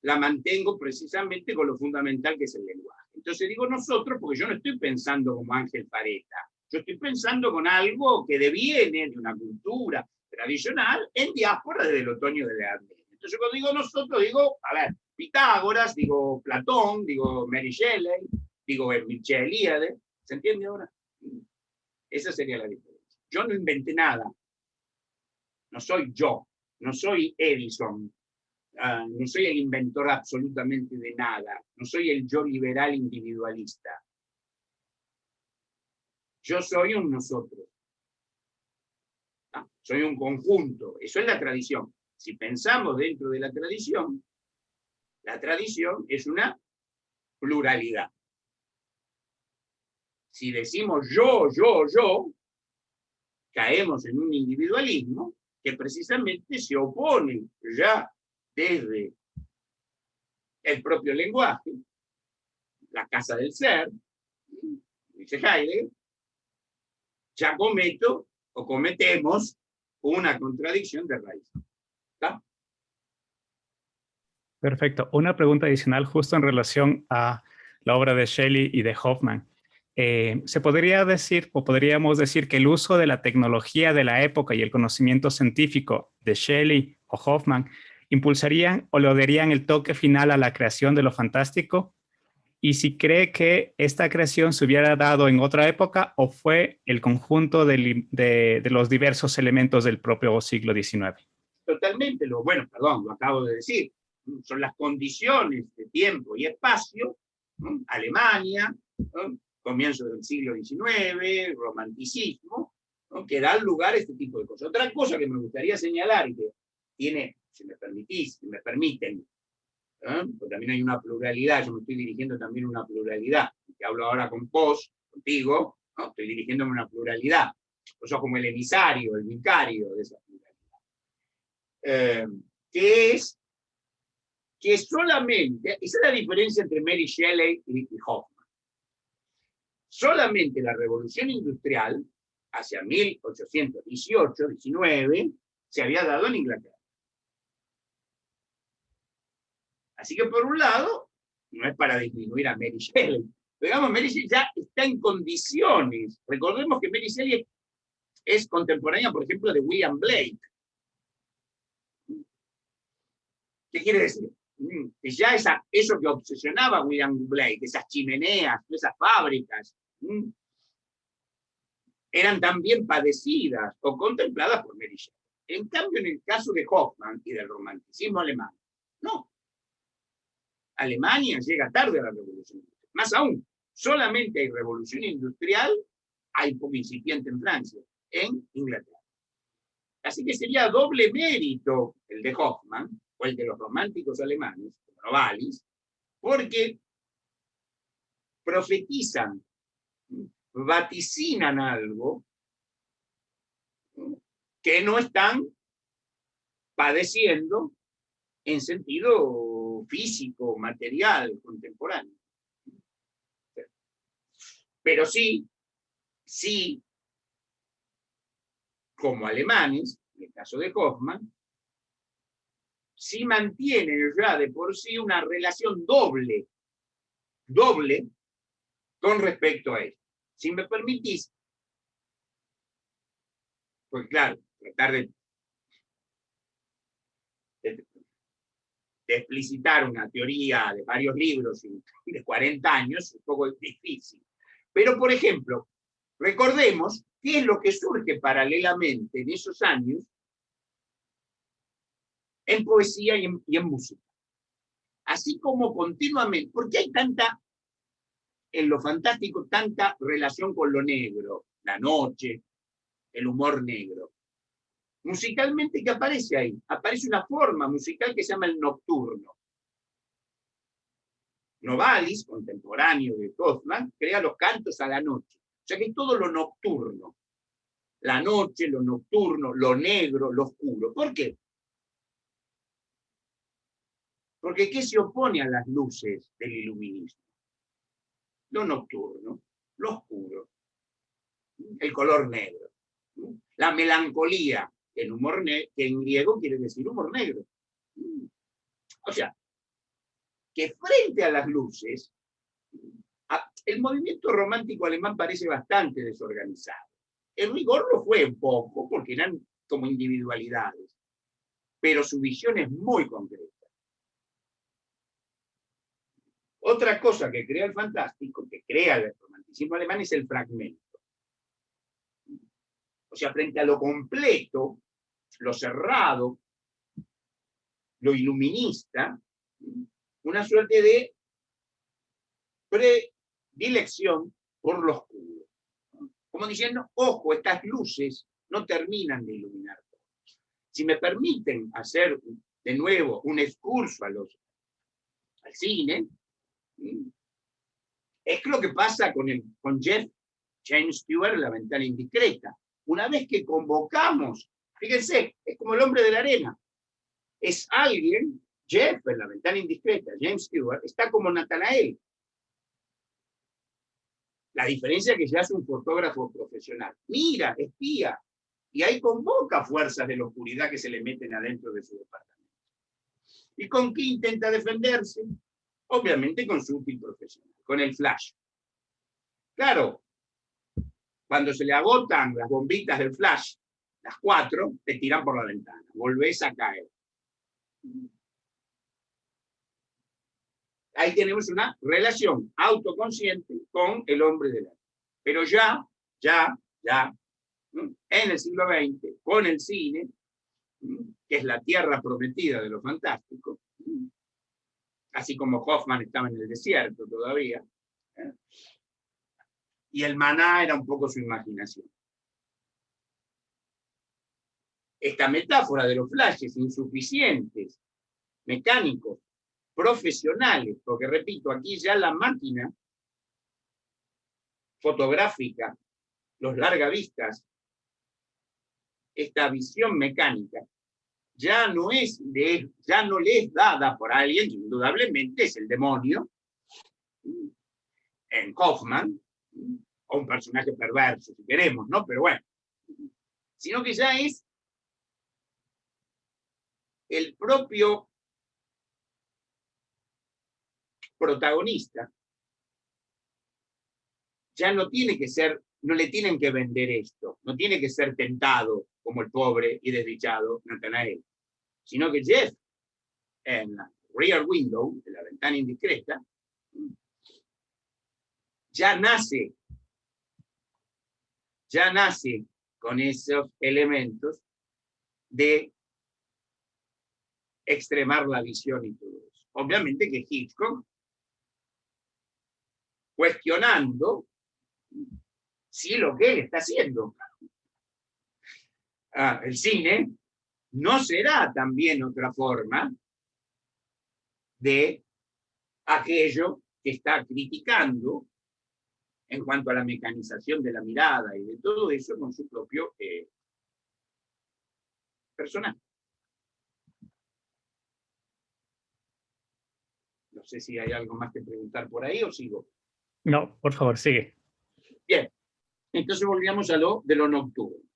la mantengo precisamente con lo fundamental que es el lenguaje. Entonces digo nosotros porque yo no estoy pensando como Ángel Pareta. Yo estoy pensando con algo que deviene de una cultura tradicional en diáspora desde el otoño de la Edad Media. Entonces cuando digo nosotros, digo, a ver, Pitágoras, digo Platón, digo Mary Shelley, digo Mircea Eliade. ¿Se entiende ahora? Esa sería la diferencia. Yo no inventé nada. No soy yo. No soy Edison. No soy el inventor absolutamente de nada. No soy el yo liberal individualista. Yo soy un nosotros. Soy un conjunto. Eso es la tradición. Si pensamos dentro de la tradición es una pluralidad. Si decimos yo, caemos en un individualismo que precisamente se opone ya desde el propio lenguaje, la casa del ser, dice Heidegger, ya cometo o cometemos una contradicción de raíz. ¿Está? Perfecto. Una pregunta adicional justo en relación a la obra de Shelley y de Hoffman. ¿Se podría decir o podríamos decir que el uso de la tecnología de la época y el conocimiento científico de Shelley o Hoffman impulsarían o le darían el toque final a la creación de lo fantástico? Y si cree que esta creación se hubiera dado en otra época o fue el conjunto de los diversos elementos del propio siglo XIX. Totalmente, lo acabo de decir. Son las condiciones de tiempo y espacio, ¿no? Alemania, ¿no? Comienzo del siglo XIX, romanticismo, ¿no? Que dan lugar a este tipo de cosas. Otra cosa que me gustaría señalar y que tiene, si me permitís, si me permiten, porque también hay una pluralidad, yo me estoy dirigiendo también a una pluralidad, que hablo ahora con vos, contigo, ¿no? Estoy dirigiéndome a una pluralidad. Vos sos como el emisario, el vicario de esa pluralidad. Que solamente, esa es la diferencia entre Mary Shelley y Hoffman, solamente la revolución industrial, hacia 1818-19, se había dado en Inglaterra. Así que por un lado, no es para disminuir a Mary Shelley, pero digamos, Mary Shelley ya está en condiciones. Recordemos que Mary Shelley es contemporánea, por ejemplo, de William Blake. ¿Qué quiere decir? Que ya eso que obsesionaba a William Blake, esas chimeneas, esas fábricas, eran también padecidas o contempladas por Mary Shelley. En cambio, en el caso de Hoffman y del romanticismo alemán, no. Alemania llega tarde a la revolución industrial. Más aún, solamente hay revolución industrial, hay poco incipiente en Francia, en Inglaterra. Así que sería doble mérito el de Hoffman o el de los románticos alemanes, como Novalis, porque profetizan, vaticinan algo que no están padeciendo en sentido físico, material, contemporáneo. Pero sí, como alemanes, en el caso de Hoffman, sí mantienen ya de por sí una relación doble con respecto a esto. Si me permitís, pues claro, tratar de explicitar una teoría de varios libros de 40 años es un poco difícil. Pero, por ejemplo, recordemos qué es lo que surge paralelamente en esos años en poesía y en música. Así como continuamente, porque hay tanta, en lo fantástico, tanta relación con lo negro, la noche, el humor negro. Musicalmente, ¿qué aparece ahí? Aparece una forma musical que se llama el nocturno. Novalis, contemporáneo de Hoffman, crea los cantos a la noche. O sea que es todo lo nocturno. La noche, lo nocturno, lo negro, lo oscuro. ¿Por qué? Porque ¿qué se opone a las luces del iluminismo? lo nocturno, lo oscuro, el color negro, la melancolía, que en griego quiere decir humor negro. O sea, que frente a las luces, el movimiento romántico alemán parece bastante desorganizado. En rigor lo fue un poco, porque eran como individualidades, pero su visión es muy concreta. Otra cosa que crea el fantástico, que crea el romanticismo alemán, es el fragmento. O sea, frente a lo completo, lo cerrado, lo iluminista, una suerte de predilección por lo oscuro. Como diciendo, ojo, estas luces no terminan de iluminar todo. Si me permiten hacer de nuevo un excurso al cine, es lo que pasa con James Stewart, La ventana indiscreta. Una vez que convocamos, fíjense, es como el hombre de la arena. Es alguien, Jeff, en La ventana indiscreta, James Stewart, está como Natanael. La diferencia es que ya es un fotógrafo profesional. Mira, espía, y ahí convoca fuerzas de la oscuridad que se le meten adentro de su departamento. ¿Y con qué intenta defenderse? Obviamente con su útil profesional, con el flash. Claro, cuando se le agotan las bombitas del flash, las 4, te tiran por la ventana, volvés a caer. Ahí tenemos una relación autoconsciente con el hombre de la vida. Pero ya, en el siglo XX, con el cine, que es la tierra prometida de lo fantástico, así como Hoffman estaba en el desierto todavía, y el maná era un poco su imaginación. Esta metáfora de los flashes insuficientes, mecánicos, profesionales, porque repito, aquí ya la máquina fotográfica, los largavistas, esta visión mecánica, ya no le es dada por alguien, que indudablemente es el demonio, en Hoffman, o un personaje perverso, si queremos, ¿no? Pero bueno, sino que ya es el propio protagonista, ya no tiene que ser, no le tienen que vender esto, no tiene que ser tentado como el pobre y desdichado Natanael, sino que Jeff, en la Rear Window, de La ventana indiscreta, ya nace con esos elementos de extremar la visión y todo eso. Obviamente que Hitchcock, cuestionando si lo que él está haciendo, el cine, no será también otra forma de aquello que está criticando en cuanto a la mecanización de la mirada y de todo eso con su propio personaje. No sé si hay algo más que preguntar por ahí o sigo. No, por favor, sigue. Bien, entonces volvíamos a lo de lo nocturno.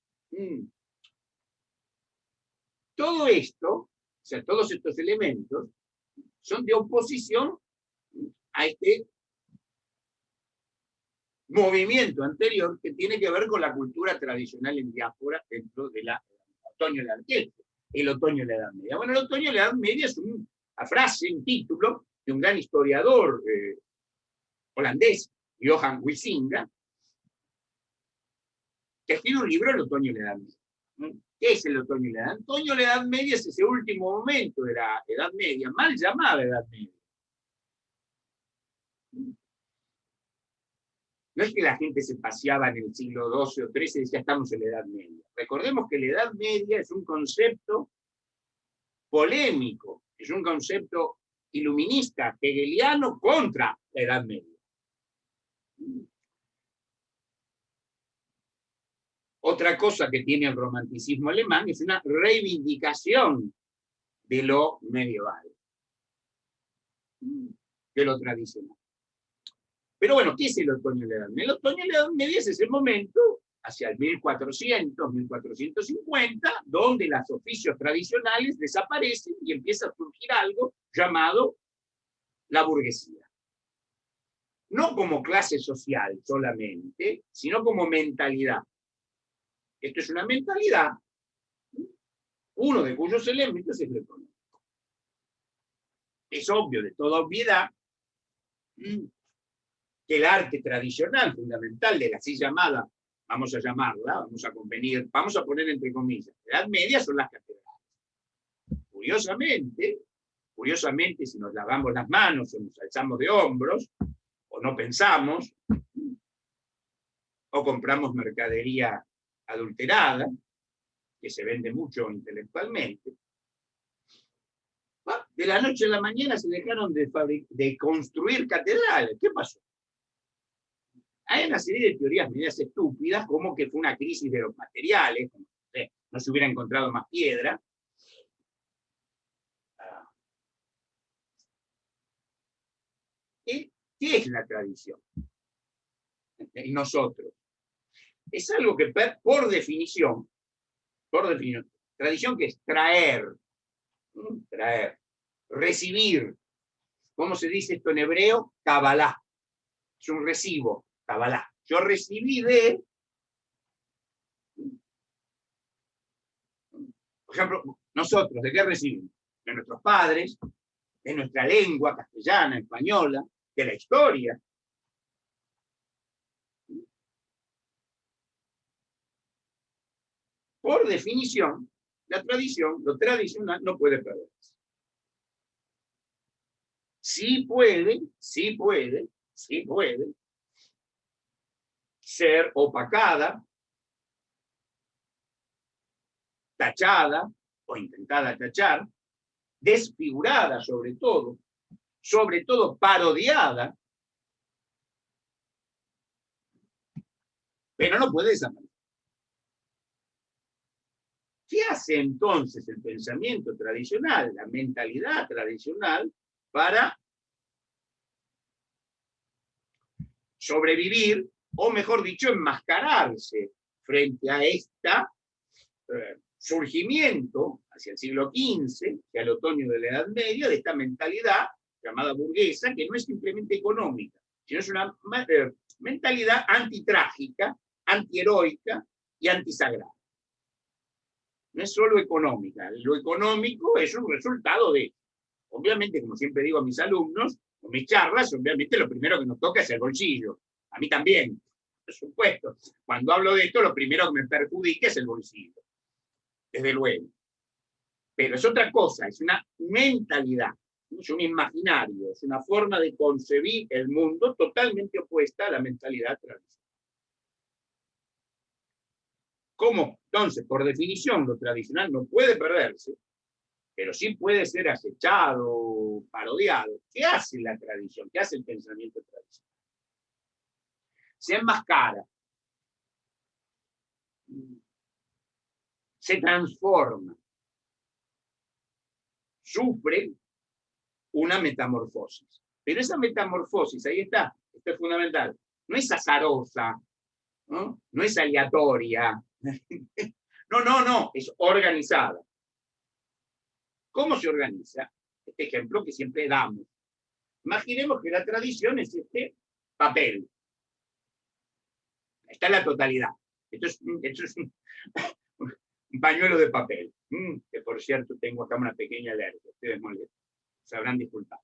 Todo esto, o sea, todos estos elementos, son de oposición a este movimiento anterior que tiene que ver con la cultura tradicional en diáspora dentro de la otoño de la orquesta, el otoño de la Edad Media. Bueno, el otoño de la Edad Media es una frase, un título de un gran historiador holandés, Johan Huizinga, que escribe un libro, El otoño de la Edad Media. ¿Qué es el otoño de la Edad Media? El otoño de la Edad Media es ese último momento de la Edad Media, mal llamada Edad Media. No es que la gente se paseaba en el siglo XII o XIII y decía estamos en la Edad Media. Recordemos que la Edad Media es un concepto polémico, es un concepto iluminista, hegeliano contra la Edad Media. Otra cosa que tiene el romanticismo alemán es una reivindicación de lo medieval, de lo tradicional. Pero bueno, ¿qué es el otoño de la Edad Media? El otoño de la Edad Media es ese momento, hacia el 1400, 1450, donde los oficios tradicionales desaparecen y empieza a surgir algo llamado la burguesía. No como clase social solamente, sino como mentalidad. Esto es una mentalidad, uno de cuyos elementos es lo económico. Es obvio, de toda obviedad, que el arte tradicional, fundamental de la así llamada, vamos a llamarla, vamos a convenir, vamos a poner entre comillas, Edad Media son las catedrales. Curiosamente, si nos lavamos las manos o nos alzamos de hombros, o no pensamos, o compramos mercadería adulterada, que se vende mucho intelectualmente, de la noche a la mañana se dejaron de construir catedrales. ¿Qué pasó? Hay una serie de teorías medias estúpidas, como que fue una crisis de los materiales, como que no se hubiera encontrado más piedra. ¿Qué es la tradición? Y nosotros. Es algo que, por definición, tradición que es traer, recibir. ¿Cómo se dice esto en hebreo? Kabbalah. Es un recibo, Kabbalah. Yo recibí de, por ejemplo, nosotros, ¿de qué recibimos? De nuestros padres, de nuestra lengua castellana, española, de la historia. Por definición, la tradición, lo tradicional, no puede perderse. Sí puede ser opacada, tachada o intentada tachar, desfigurada sobre todo parodiada, pero no puede desaparecer. ¿Qué hace entonces el pensamiento tradicional, la mentalidad tradicional, para sobrevivir, o mejor dicho, enmascararse frente a este surgimiento hacia el siglo XV, hacia el otoño de la Edad Media, de esta mentalidad llamada burguesa, que no es simplemente económica, sino es una mentalidad antitrágica, antiheroica y antisagrada? No es solo económica, lo económico es un resultado de, obviamente, como siempre digo a mis alumnos, o mis charlas, obviamente lo primero que nos toca es el bolsillo. A mí también, por supuesto. Cuando hablo de esto, lo primero que me perjudica es el bolsillo, desde luego. Pero es otra cosa, es una mentalidad, es un imaginario, es una forma de concebir el mundo totalmente opuesta a la mentalidad tradicional. ¿Cómo? Entonces, por definición, lo tradicional no puede perderse, pero sí puede ser acechado, parodiado. ¿Qué hace la tradición? ¿Qué hace el pensamiento tradicional? Se enmascara, se transforma, sufre una metamorfosis. Pero esa metamorfosis, ahí está, esto es fundamental, no es azarosa, no es aleatoria, no, es organizada. ¿Cómo se organiza? Este ejemplo que siempre damos. Imaginemos que la tradición es este papel. Está en la totalidad. Esto es un pañuelo de papel. Que por cierto tengo acá una pequeña alergia. Ustedes sabrán disculpar.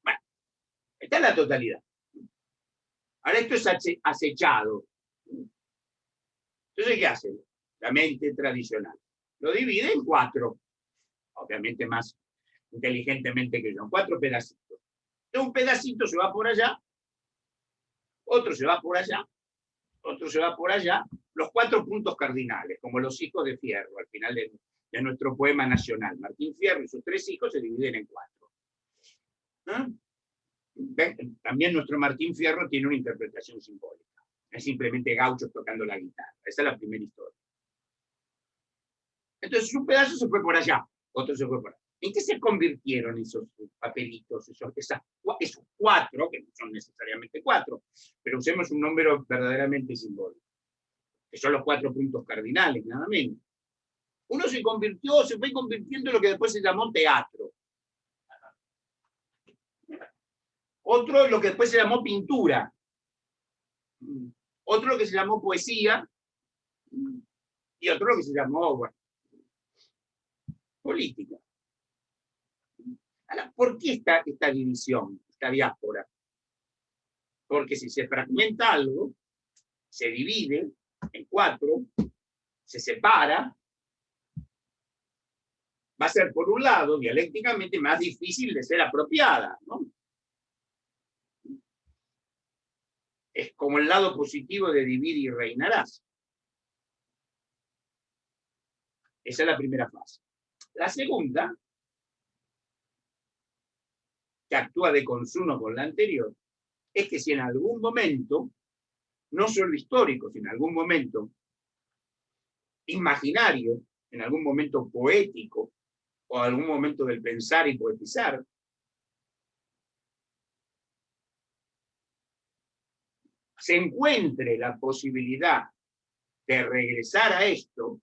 Bueno, está en la totalidad. Ahora esto es acechado. Entonces, ¿qué hace la mente tradicional? Lo divide en 4. Obviamente más inteligentemente que yo. 4 pedacitos. Entonces, un pedacito se va por allá, otro se va por allá, otro se va por allá. Los 4 puntos cardinales, como los hijos de Fierro, al final de nuestro poema nacional. Martín Fierro y sus 3 hijos se dividen en 4. También nuestro Martín Fierro tiene una interpretación simbólica. No es simplemente gauchos tocando la guitarra. Esa es la primera historia. Entonces un pedazo se fue por allá, otro se fue por allá. ¿En qué se convirtieron esos papelitos, esos cuatro, que no son necesariamente cuatro, pero usemos un número verdaderamente simbólico, que son los 4 puntos cardinales, nada menos? Uno se fue convirtiendo en lo que después se llamó teatro. Otro lo que después se llamó pintura. Otro lo que se llamó poesía. Y otro lo que se llamó, bueno, política. Ahora, ¿por qué esta división, esta diáspora? Porque si se fragmenta algo, se divide en 4, se separa, va a ser, por un lado, dialécticamente más difícil de ser apropiada, ¿no? Es como el lado positivo de divide y reinarás. Esa es la primera fase. La segunda, que actúa de consumo con la anterior, es que si en algún momento, no solo histórico, sino en algún momento imaginario, en algún momento poético, o algún momento del pensar y poetizar, se encuentre la posibilidad de regresar a esto,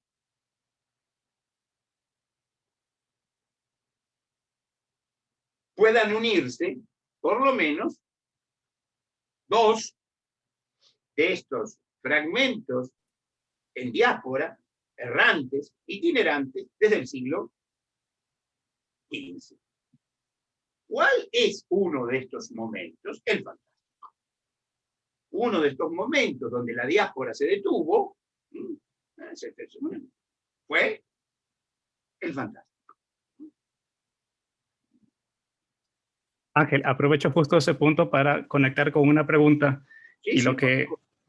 puedan unirse, por lo menos, 2 de estos fragmentos en diáspora, errantes, itinerantes, desde el siglo XV. ¿Cuál es uno de estos momentos? El fantástico. Uno de estos momentos donde la diáspora se detuvo fue el fantástico. Ángel, aprovecho justo ese punto para conectar con una pregunta y lo que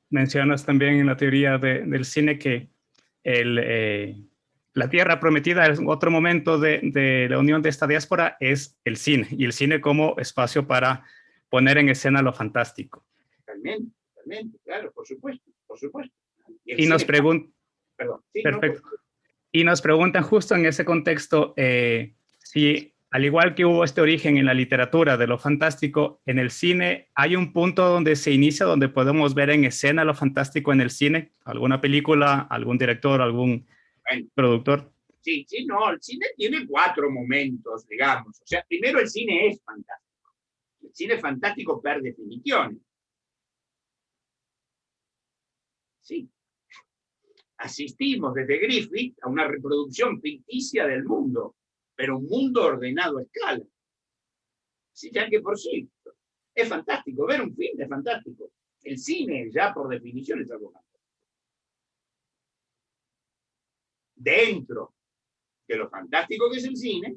mencionas también en la teoría del cine, que la Tierra Prometida es otro momento de la unión de esta diáspora, es el cine, y el cine como espacio para poner en escena lo fantástico. Totalmente, claro, por supuesto. Y nos preguntan, perfecto. Y nos preguntan justo en ese contexto si, al igual que hubo este origen en la literatura de lo fantástico, en el cine hay un punto donde se inicia, donde podemos ver en escena lo fantástico en el cine, alguna película, algún director, algún productor. Sí, no, el cine tiene 4 momentos, digamos. O sea, primero el cine es fantástico. El cine es fantástico per definición. Sí. Asistimos desde Griffith a una reproducción ficticia del mundo, pero un mundo ordenado a escala. Sí, ya que por sí es fantástico. Ver un film es fantástico. El cine ya por definición es algo fantástico. Dentro de lo fantástico que es el cine,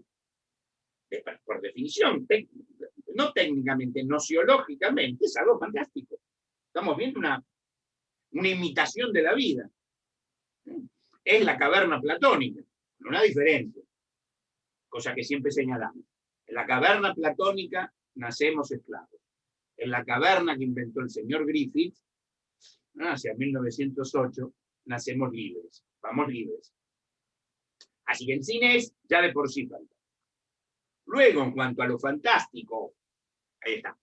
por definición, no técnicamente, nociológicamente, es algo fantástico. Estamos viendo una imitación de la vida. Es la caverna platónica, con una diferencia, cosa que siempre señalamos. En la caverna platónica nacemos esclavos. En la caverna que inventó el señor Griffith, hacia 1908, nacemos libres, vamos libres. Así que el cine es ya de por sí fantástico. Luego, en cuanto a lo fantástico, ahí está,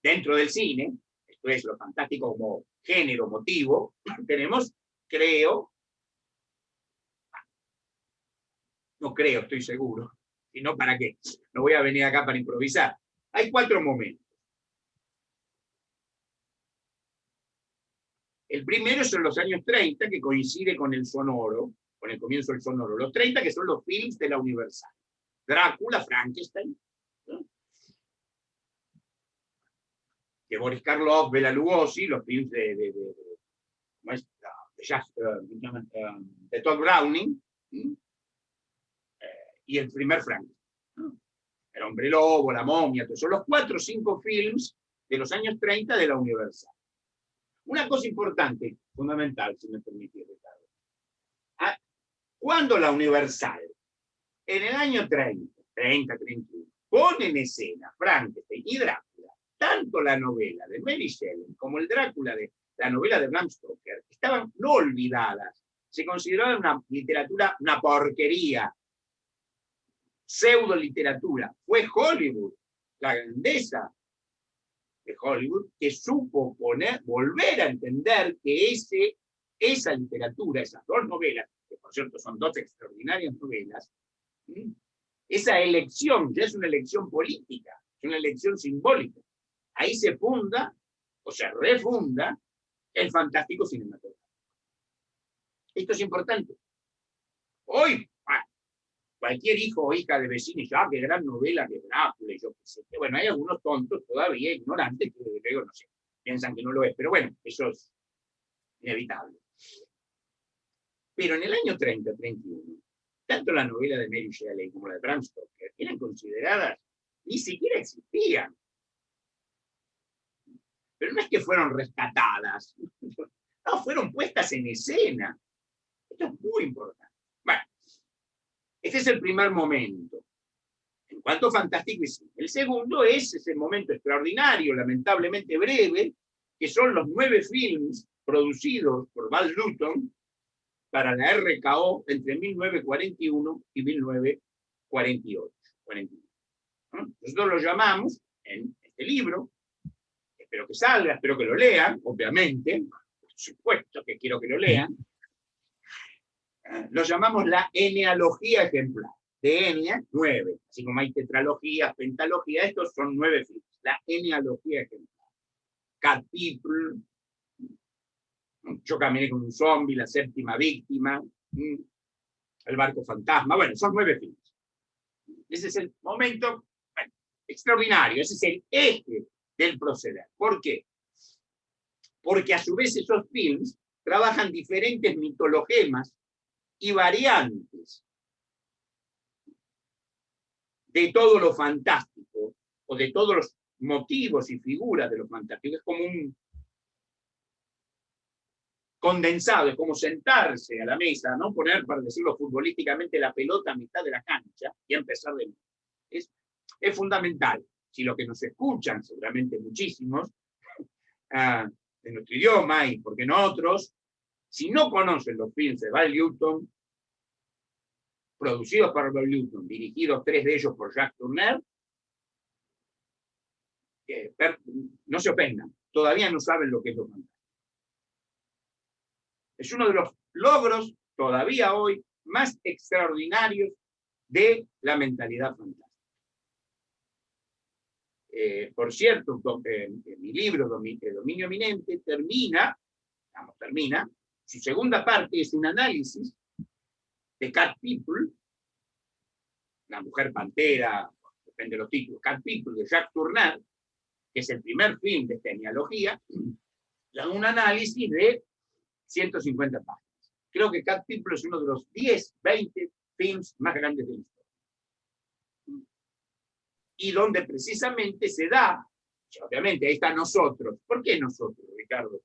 dentro del cine, esto es lo fantástico como género, motivo, tenemos, creo, no creo, estoy seguro, si no, ¿para qué? No voy a venir acá para improvisar. Hay 4 momentos. El primero son los años 30, que coincide con el sonoro, con el comienzo del sonoro. Los 30, que son los films de la Universal. Drácula, Frankenstein, ¿no? De Boris Karloff, Bela Lugosi, los films de Todd Browning, y el primer Frankenstein, ¿no? El Hombre Lobo, La Momia, son los 4 o 5 films de los años 30 de la Universal. Una cosa importante, fundamental, si me permite, Ricardo. Cuando la Universal, en el año 31, pone en escena Frankenstein y Drácula, tanto la novela de Mary Shelley como el Drácula de la novela de Bram Stoker estaban no olvidadas. Se consideraba una literatura, una porquería. pseudo literatura. Fue Hollywood, la grandeza de Hollywood, que supo volver a entender que esa literatura, esas dos novelas, que por cierto son dos extraordinarias novelas, esa elección ya es una elección política, es una elección simbólica. Ahí se funda, o se refunda, el fantástico cinematográfico. Esto es importante. Hoy, cualquier hijo o hija de vecino dice, qué gran novela de Drácula, y yo qué sé. Bueno, hay algunos tontos todavía ignorantes que luego, no sé, piensan que no lo es, pero bueno, eso es inevitable. Pero en el año 30-31, tanto la novela de Mary Shelley como la de Bram Stoker eran consideradas, ni siquiera existían. Pero no es que fueron rescatadas, no, fueron puestas en escena. Esto es muy importante. Bueno, este es el primer momento. En cuanto fantástico y cine. El segundo es ese momento extraordinario, lamentablemente breve, que son los 9 films producidos por Val Lewton para la RKO entre 1941 y 1948. Nosotros lo llamamos, en este libro, espero que salga, espero que lo lean, obviamente, por supuesto que quiero que lo lean, lo llamamos la enealogía ejemplar. De Enia, 9. Así como hay tetralogías, pentalogías, estos son 9 films. La enealogía ejemplar. Cat People, Yo caminé con un zombie, La séptima víctima, El barco fantasma. Bueno, son 9 films. Ese es el momento extraordinario, ese es el eje del proceder. ¿Por qué? Porque a su vez esos films trabajan diferentes mitologemas y variantes de todo lo fantástico, o de todos los motivos y figuras de lo fantástico. Es como un condensado, es como sentarse a la mesa, no poner, para decirlo futbolísticamente, la pelota a mitad de la cancha y empezar de nuevo. Es fundamental. Si los que nos escuchan, seguramente muchísimos, de nuestro idioma, y por qué no otros, si no conocen los films de Val Lewton, producidos por Val Lewton, dirigidos 3 de ellos por Jacques Tourneur, no se ofendan, todavía no saben lo que es lo fantástico. Es uno de los logros, todavía hoy, más extraordinarios de la mentalidad fantástica. Por cierto, mi libro, Dominio Eminente, termina, su segunda parte es un análisis de Cat People, La mujer pantera, depende de los títulos, Cat People, de Jacques Tourneur, que es el primer film de esta genealogía, un análisis de 150 páginas. Creo que Cat People es uno de los 10, 20 films más grandes de la historia. Y donde precisamente se da, obviamente ahí está nosotros. ¿Por qué nosotros, Ricardo?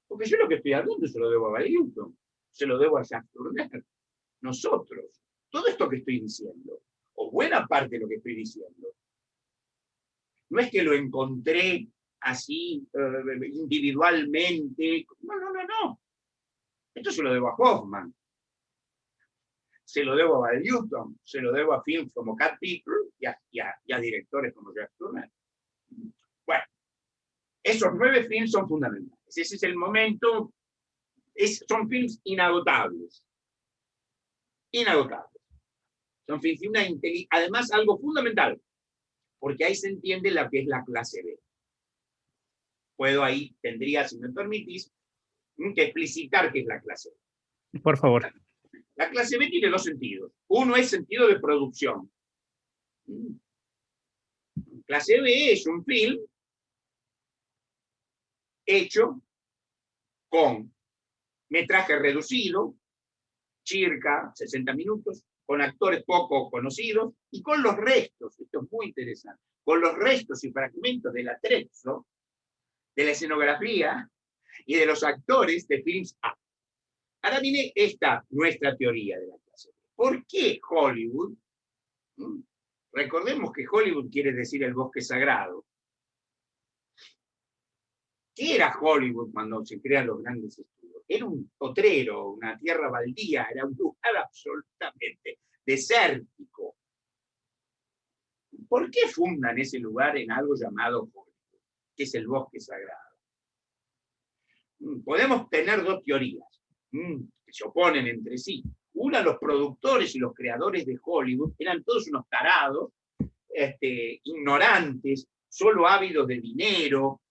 Porque yo lo que estoy hablando se lo debo a Val Lewton, se lo debo a Jacques Tourneur. Nosotros, todo esto que estoy diciendo, o buena parte de lo que estoy diciendo, no es que lo encontré así individualmente. No. Esto se lo debo a Hoffman, se lo debo a Val Lewton, se lo debo a films como Cat People y a directores como Jacques Tourneur. Bueno, esos 9 films son fundamentales. Ese es el momento. Son films inagotables. Inagotables. Son films de además algo fundamental, porque ahí se entiende lo que es la clase B. Tendría, si me permitís, que explicitar qué es la clase B. Por favor. La clase B tiene 2 sentidos. Uno es sentido de producción. Clase B es un film hecho con metraje reducido, circa 60 minutos, con actores poco conocidos y con los restos, esto es muy interesante, con los restos y fragmentos del atrezzo, de la escenografía y de los actores de films A. Ahora viene nuestra teoría de la clase. ¿Por qué Hollywood? Recordemos que Hollywood quiere decir el bosque sagrado. ¿Qué era Hollywood cuando se crean los grandes estudios? Era un potrero, una tierra baldía, era un lugar absolutamente desértico. ¿Por qué fundan ese lugar en algo llamado Hollywood, que es el bosque sagrado? Podemos tener dos teorías que se oponen entre sí. Una, los productores y los creadores de Hollywood eran todos unos tarados, ignorantes, solo ávidos de dinero,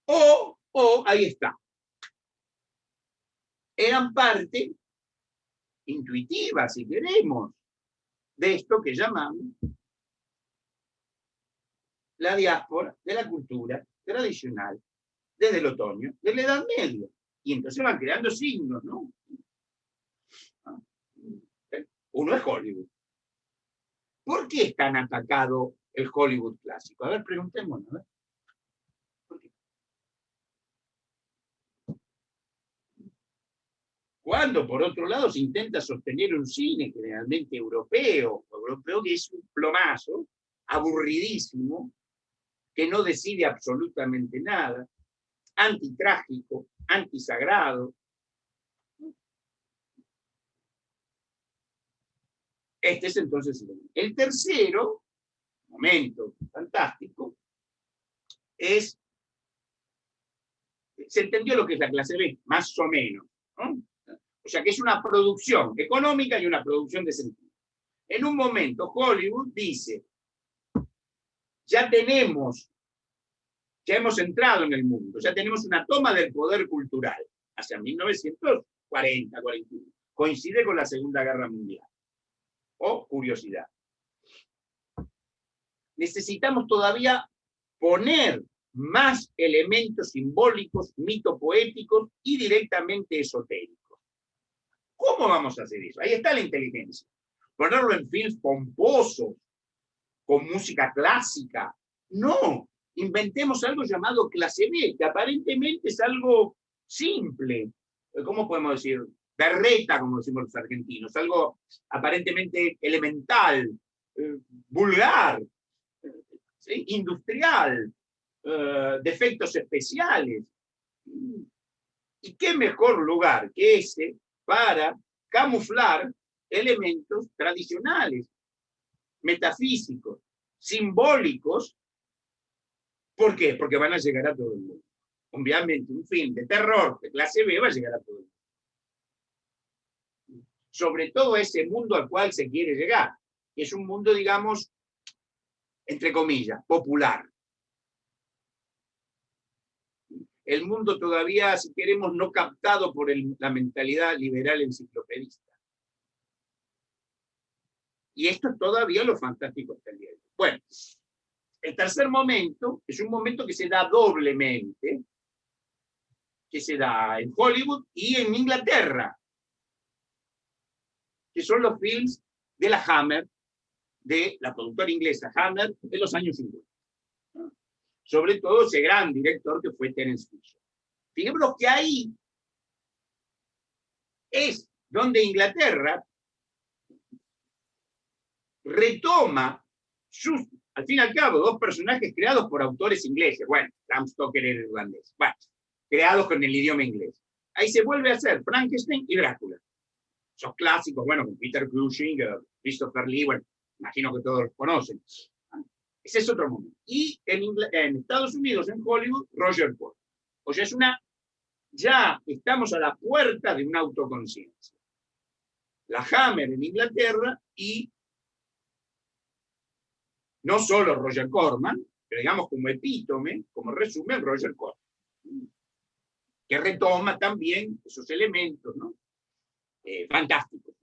o ahí está, eran parte intuitiva, si queremos, de esto que llamamos la diáspora de la cultura tradicional desde el otoño de la Edad Media. Y entonces van creando signos, ¿no? Uno es Hollywood. ¿Por qué es tan atacado el Hollywood clásico? A ver, preguntémonos. ¿Eh? ¿Por qué? Cuando, por otro lado, se intenta sostener un cine generalmente europeo que es un plomazo, aburridísimo, que no decide absolutamente nada, antitrágico, antisagrado. Este es entonces el tercero momento fantástico, es, se entendió lo que es la clase B, más o menos, ¿no? O sea que es una producción económica y una producción de sentido. En un momento Hollywood dice, ya hemos entrado en el mundo, ya tenemos una toma del poder cultural, hacia 1940, 41, coincide con la Segunda Guerra Mundial. Oh, curiosidad. Necesitamos todavía poner más elementos simbólicos, mitopoéticos y directamente esotéricos. ¿Cómo vamos a hacer eso? Ahí está la inteligencia. Ponerlo en films pomposos, con música clásica. No, inventemos algo llamado clase B, que aparentemente es algo simple. ¿Cómo podemos decir? Berreta, como decimos los argentinos. Algo aparentemente elemental, vulgar, ¿sí? Industrial, de efectos especiales. ¿Y qué mejor lugar que ese para camuflar elementos tradicionales, metafísicos, simbólicos? ¿Por qué? Porque van a llegar a todo el mundo. Obviamente, un film de terror de clase B va a llegar a todo el mundo. Sobre todo ese mundo al cual se quiere llegar, que es un mundo, digamos, entre comillas, popular. El mundo todavía, si queremos, no captado por la mentalidad liberal enciclopedista. Y esto es todavía lo fantástico hasta el día de hoy. Bueno, el tercer momento es un momento que se da doblemente, que se da en Hollywood y en Inglaterra, que son los films de la Hammer, de la productora inglesa Hammer, de los años 50. Sobre todo ese gran director que fue Terence Fisher. Fijémonos que ahí es donde Inglaterra retoma sus, al fin y al cabo, dos personajes creados por autores ingleses. Bueno, Bram Stoker era irlandés. Bueno, creados con el idioma inglés. Ahí se vuelve a hacer Frankenstein y Drácula. Esos clásicos, bueno, con Peter Cushing, Christopher Lee, bueno, imagino que todos los conocen. Ese es otro momento. Y en Estados Unidos, en Hollywood, Roger Corman. O sea, ya estamos a la puerta de una autoconciencia. La Hammer en Inglaterra y no solo Roger Corman, pero digamos como epítome, como resumen, Roger Corman, que retoma también esos elementos, ¿no? Fantásticos.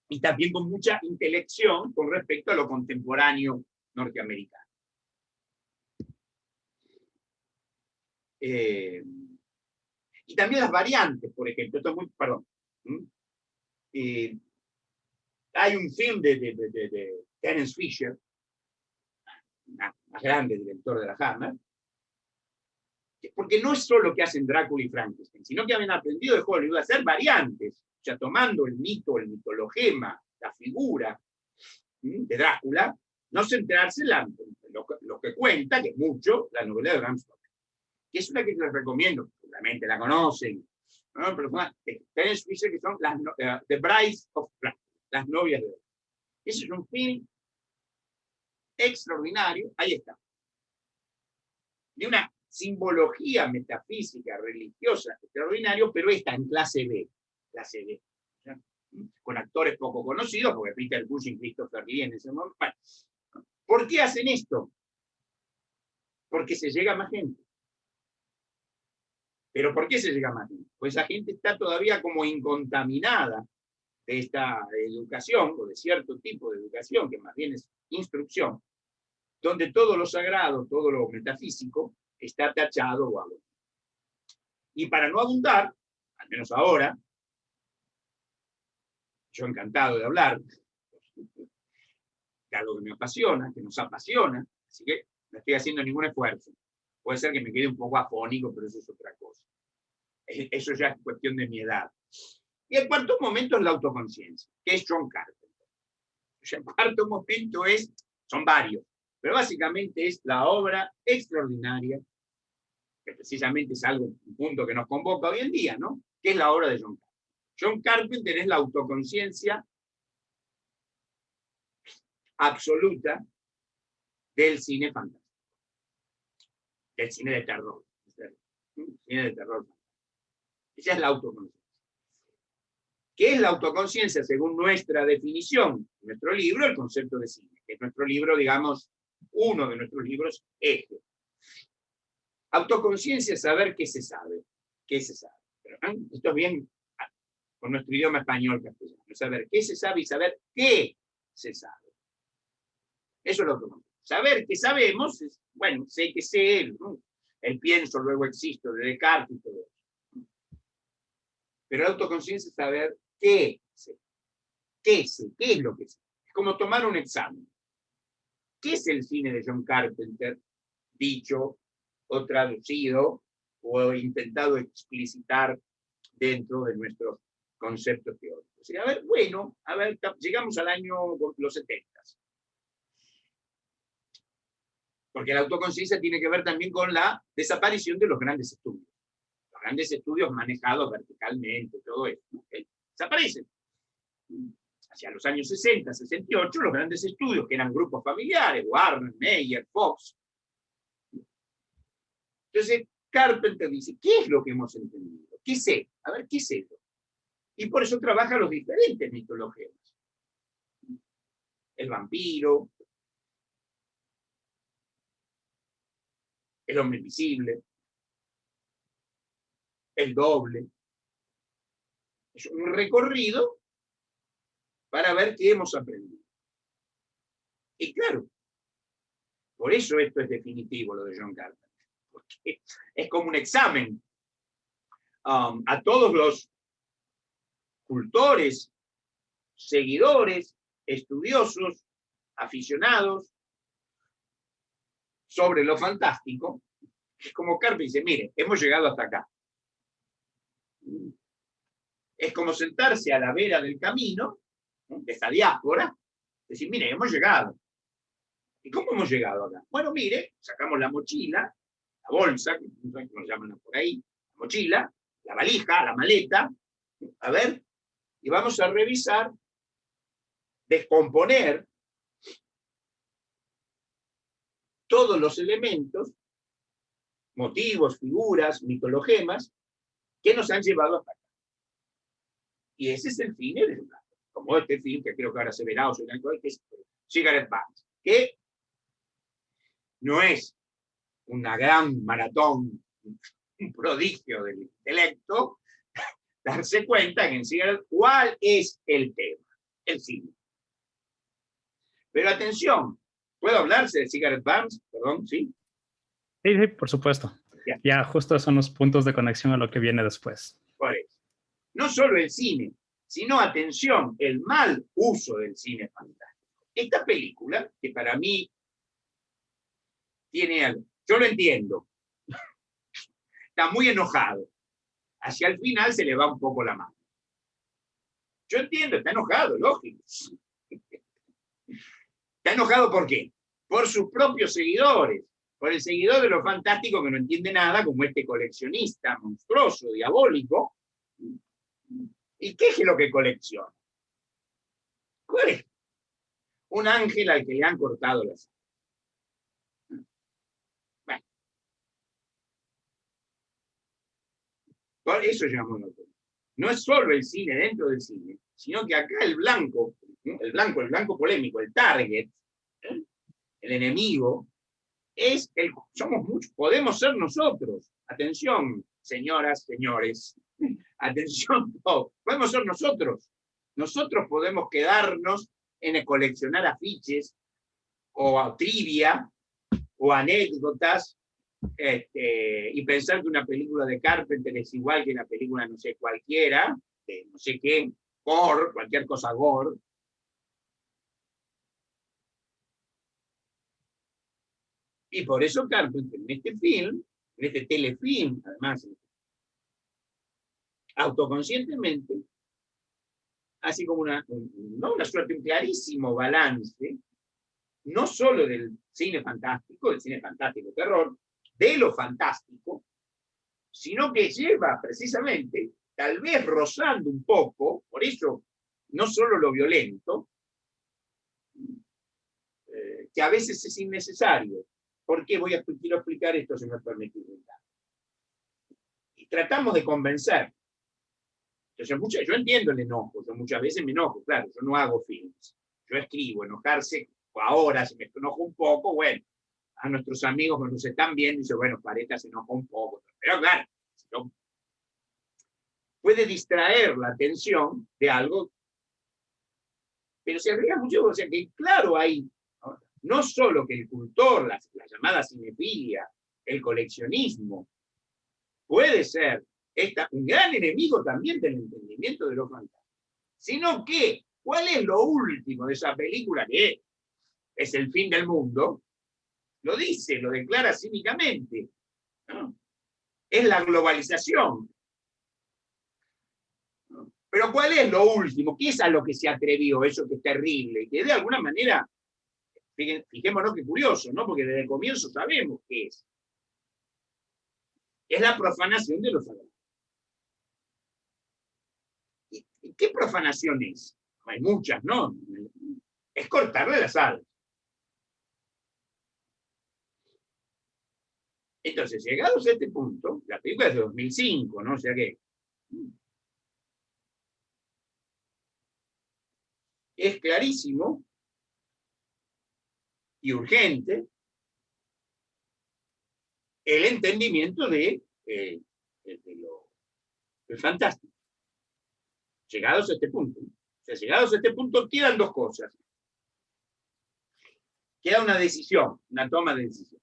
Y también con mucha intelección con respecto a lo contemporáneo norteamericano. Y también las variantes, por ejemplo. Esto es muy, perdón. Hay un film de Terence Fisher, más grande director de la Hammer, porque no es solo que hacen Drácula y Frankenstein, sino que habían aprendido de Hollywood a hacer variantes, o sea, tomando el mito, el mitologema, la figura de Drácula, no centrarse en lo que cuenta, que es mucho, la novela de Bram Stoker, que es una que les recomiendo, seguramente la conocen, ¿no? Pero Terence Fisher, que son las The Brides of Drácula, las novias de Drácula, Ese es un film extraordinario, ahí está, de una simbología metafísica, religiosa, extraordinario, pero está en clase B, ¿ya? Con actores poco conocidos, porque Peter Cushing, Christopher Lee en ese momento. Bueno, ¿por qué hacen esto? Porque se llega a más gente. ¿Pero por qué se llega a más gente? Pues esa gente está todavía como incontaminada de esta educación, o de cierto tipo de educación, que más bien es instrucción, donde todo lo sagrado, todo lo metafísico, está tachado o abolido. Y para no abundar, al menos ahora, yo encantado de hablar, de algo que me apasiona, que nos apasiona, así que no estoy haciendo ningún esfuerzo. Puede ser que me quede un poco afónico, pero eso es otra cosa. Eso ya es cuestión de mi edad. Y el cuarto momento es la autoconciencia, que es John Carpenter. El cuarto momento son varios, pero básicamente es la obra extraordinaria, que precisamente es un punto que nos convoca hoy en día, ¿no? Que es la obra de John Carpenter. John Carpenter es la autoconciencia absoluta del cine fantástico, del cine de terror. Cine de terror. Esa es la autoconciencia. ¿Qué es la autoconciencia según nuestra definición? Nuestro libro, el concepto de cine, que es nuestro libro, digamos, uno de nuestros libros eje. Autoconciencia es saber qué se sabe. ¿Qué se sabe? Pero, esto es bien con nuestro idioma español castellano. Saber qué se sabe y saber qué se sabe. Eso es la autoconciencia. Saber qué sabemos es, bueno, sé que sé, ¿no? El pienso, luego existo, de Descartes y todo eso. Pero la autoconciencia es saber qué sé. ¿Qué sé? ¿Qué es lo que sé? Es como tomar un examen. ¿Qué es el cine de John Carpenter? Dicho o traducido o intentado explicitar dentro de nuestros conceptos teóricos. O sea, llegamos al año los 70. Porque la autoconciencia tiene que ver también con la desaparición de los grandes estudios. Los grandes estudios manejados verticalmente, todo eso, ¿no? Desaparecen. Hacia los años 60, 68, los grandes estudios, que eran grupos familiares, Warner, Meyer, Fox. Entonces, Carpenter dice, ¿qué es lo que hemos entendido? ¿Qué sé? A ver, ¿qué sé yo? Y por eso trabaja los diferentes mitologías. El vampiro, el hombre invisible, el doble. Es un recorrido para ver qué hemos aprendido. Y claro, por eso esto es definitivo, lo de John Carpenter, porque es como un examen a todos los cultores, seguidores, estudiosos, aficionados sobre lo fantástico. Es como Carpenter dice, mire, hemos llegado hasta acá. Es como sentarse a la vera del camino, ¿no?, de esta diáspora, decir, mire, hemos llegado. ¿Y cómo hemos llegado acá? Bueno, mire, sacamos la mochila, la bolsa, que no sé cómo llaman por ahí, la mochila, la valija, la maleta, a ver, y vamos a revisar, descomponer todos los elementos, motivos, figuras, mitologemas, que nos han llevado hasta acá. Y ese es el fin del educador. Como este film, que creo que ahora se verá, o se verá, que es Cigarette Bands, que no es una gran maratón, un prodigio del intelecto, darse cuenta en Cigarette cuál es el tema, el cine. Pero atención, ¿puedo hablarse de Cigarette Bands? Perdón, ¿sí? Sí, por supuesto. Ya justo son los puntos de conexión a lo que viene después. Por eso. No solo el cine, sino, atención, el mal uso del cine fantástico. Esta película, que para mí tiene algo, yo lo entiendo, está muy enojado. Hacia el final se le va un poco la mano. Yo entiendo, está enojado, lógico. Está enojado ¿por qué? Por sus propios seguidores, por el seguidor de lo fantástico que no entiende nada, como este coleccionista monstruoso, diabólico. ¿Y qué es lo que colecciona? ¿Cuál es? un ángel al que le han cortado las alas. Bueno, por eso llamamos nosotros. No es solo el cine dentro del cine, sino que acá el blanco polémico, el target, el enemigo, somos muchos, podemos ser nosotros. Atención, señoras, señores. Atención, podemos ser nosotros. Nosotros podemos quedarnos en coleccionar afiches o a trivia o anécdotas y pensar que una película de Carpenter es igual que una película no sé cualquiera, de no sé qué, gore, cualquier cosa gore. Y por eso Carpenter en este film, en este telefilm, además, autoconscientemente, así como no una suerte, un clarísimo balance, no solo del cine fantástico terror, de lo fantástico, sino que lleva precisamente, tal vez rozando un poco, por eso no solo lo violento, que a veces es innecesario. ¿Por qué? Quiero explicar esto, si me permite. Y tratamos de convencer. Entonces, yo entiendo el enojo, yo muchas veces me enojo, claro, yo no hago films, yo escribo, enojarse, ahora si me enojo un poco, bueno, a nuestros amigos que nos están viendo, dice, bueno, Pareta se enoja un poco, pero claro, puede distraer la atención de algo, pero se agrega mucho, o sea que claro, hay no solo que el cultor, la llamada cinefilia, el coleccionismo, puede ser un gran enemigo también del entendimiento de lo fantástico, sino que, ¿cuál es lo último de esa película que es el fin del mundo? Lo dice, lo declara cínicamente, ¿no? Es la globalización. ¿No? Pero ¿cuál es lo último? ¿Qué es a lo que se atrevió eso que es terrible? Y que de alguna manera, fijémonos qué curioso, ¿no? Porque desde el comienzo sabemos qué es. Es la profanación de los sagrados. ¿Y qué profanación es? Hay muchas, ¿no? Es cortarle las alas. Entonces, llegados a este punto, la película es de 2005, ¿no? O sea que es clarísimo y urgente el entendimiento de lo fantástico. Llegados a este punto. O sea, llegados a este punto quedan dos cosas. Queda una decisión, una toma de decisión.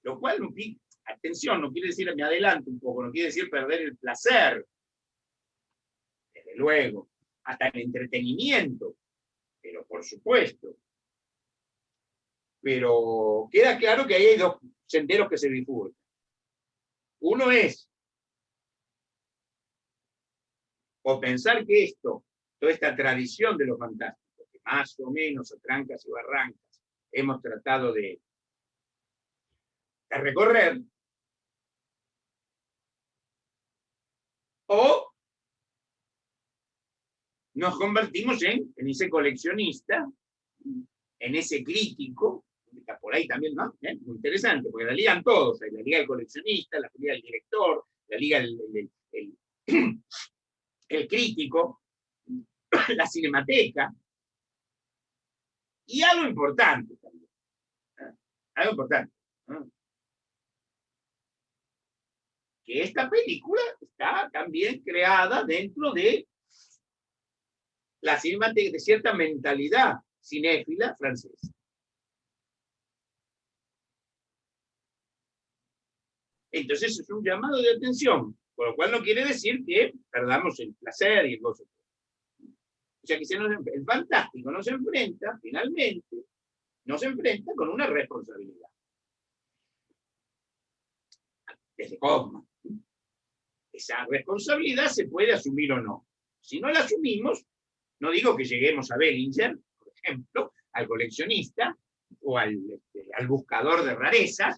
Lo cual, atención, no quiere decir, me adelanto un poco, no quiere decir perder el placer, desde luego, hasta el entretenimiento, pero por supuesto. Pero queda claro que ahí hay dos senderos que se bifurcan. Uno es o pensar que toda esta tradición de lo fantástico, que más o menos a trancas y barrancas hemos tratado de recorrer, o nos convertimos en ese coleccionista, en ese crítico, que está por ahí también, ¿no? Muy interesante, porque la ligan todos, la liga del coleccionista, la liga del director, la liga el crítico, la cinemateca, y algo importante también, algo importante, ¿no? Que esta película está también creada dentro de la cinemateca, de cierta mentalidad cinéfila francesa. Entonces es un llamado de atención, por lo cual no quiere decir que perdamos el placer y el gozo. O sea que el fantástico nos enfrenta, finalmente, con una responsabilidad. Desde Kaufman. Esa responsabilidad se puede asumir o no. Si no la asumimos, no digo que lleguemos a Bellinger, por ejemplo, al coleccionista o al buscador de rarezas.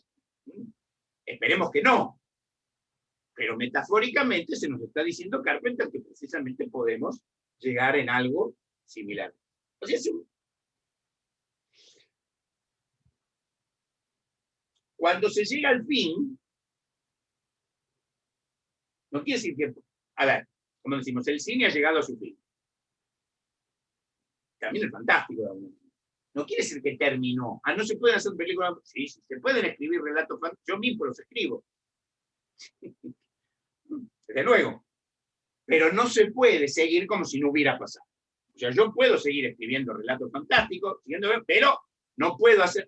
Esperemos que no. Pero metafóricamente se nos está diciendo Carpenter que precisamente podemos llegar en algo similar. O sea, cuando se llega al fin, no quiere decir que, a ver, como decimos, el cine ha llegado a su fin. También es fantástico de alguna manera. No quiere decir que terminó. No se pueden hacer películas. Sí, sí, se pueden escribir relatos fantásticos. Yo mismo los escribo. Desde luego. Pero no se puede seguir como si no hubiera pasado. O sea, yo puedo seguir escribiendo relatos fantásticos, pero no puedo hacer.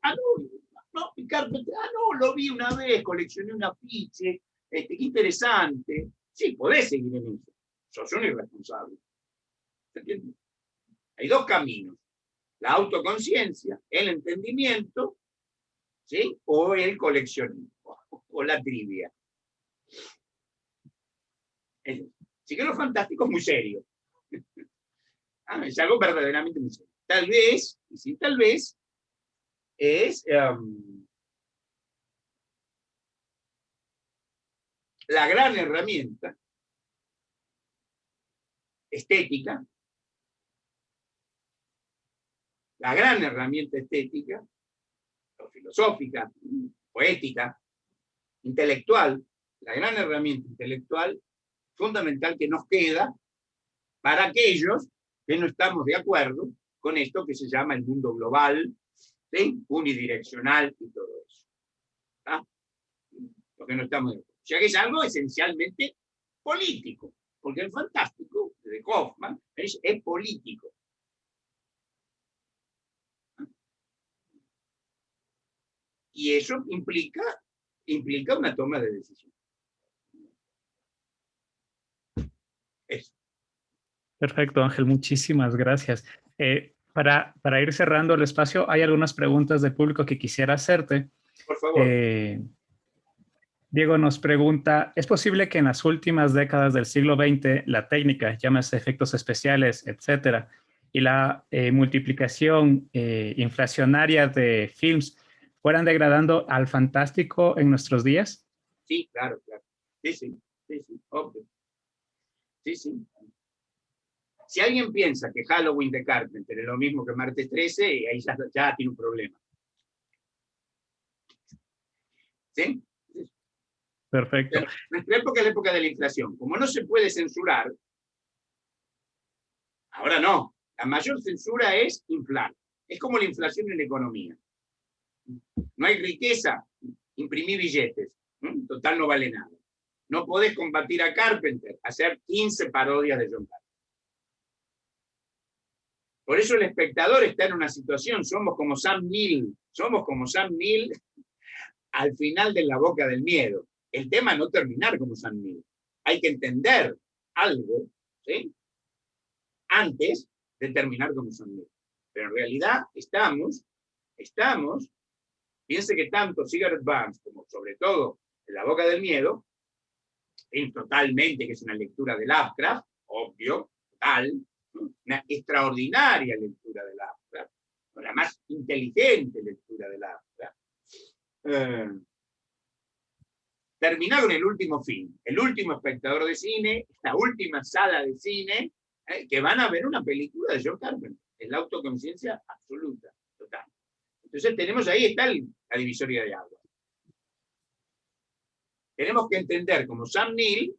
No, Carpenter, no, lo vi una vez, coleccioné un afiche, qué interesante. Sí, podés seguir en eso. Sos un irresponsable. ¿Entiendes? Hay dos caminos. La autoconciencia, el entendimiento, ¿sí? O el coleccionismo, o la trivia. Así que lo fantástico es muy serio. Es algo verdaderamente muy serio. Tal vez, y sí, tal vez, es la gran herramienta estética, la gran herramienta estética, o filosófica, poética, intelectual, la gran herramienta intelectual fundamental que nos queda para aquellos que no estamos de acuerdo con esto que se llama el mundo global, ¿sí? Unidireccional y todo eso. ¿Ah? Lo que no estamos de acuerdo. O sea que es algo esencialmente político, porque el fantástico de Kaufman es político. Y eso implica una toma de decisión. Eso. Perfecto, Ángel, muchísimas gracias. Para ir cerrando el espacio, hay algunas preguntas del público que quisiera hacerte. Por favor. Diego nos pregunta, ¿es posible que en las últimas décadas del siglo XX la técnica, llámese efectos especiales, etcétera, y la multiplicación inflacionaria de films fueran degradando al fantástico en nuestros días? Sí, claro. Sí, obvio. Sí. Si alguien piensa que Halloween de Carpenter es lo mismo que Martes 13, ahí ya tiene un problema. ¿Sí? Perfecto. Nuestra época es la época de la inflación. Como no se puede censurar, ahora no. La mayor censura es inflar. Es como la inflación en la economía. No hay riqueza, imprimí billetes. Total, no vale nada. No podés combatir a Carpenter, hacer 15 parodias de John Carpenter. Por eso el espectador está en una situación, somos como Sam Neill al final de La Boca del Miedo. El tema es no terminar como Sam Neill. Hay que entender algo, ¿sí? Antes de terminar como Sam Neill. Pero en realidad estamos, piense que tanto Cigarette Burns como sobre todo en La Boca del Miedo, totalmente que es una lectura de Lovecraft, obvio, total, una extraordinaria lectura de Lovecraft, la más inteligente lectura de Lovecraft. Terminado en el último film, el último espectador de cine, la última sala de cine, que van a ver una película de John Carpenter, es la autoconciencia absoluta, total. Entonces tenemos ahí está la divisoria de aguas. Tenemos que entender como Sam Neill,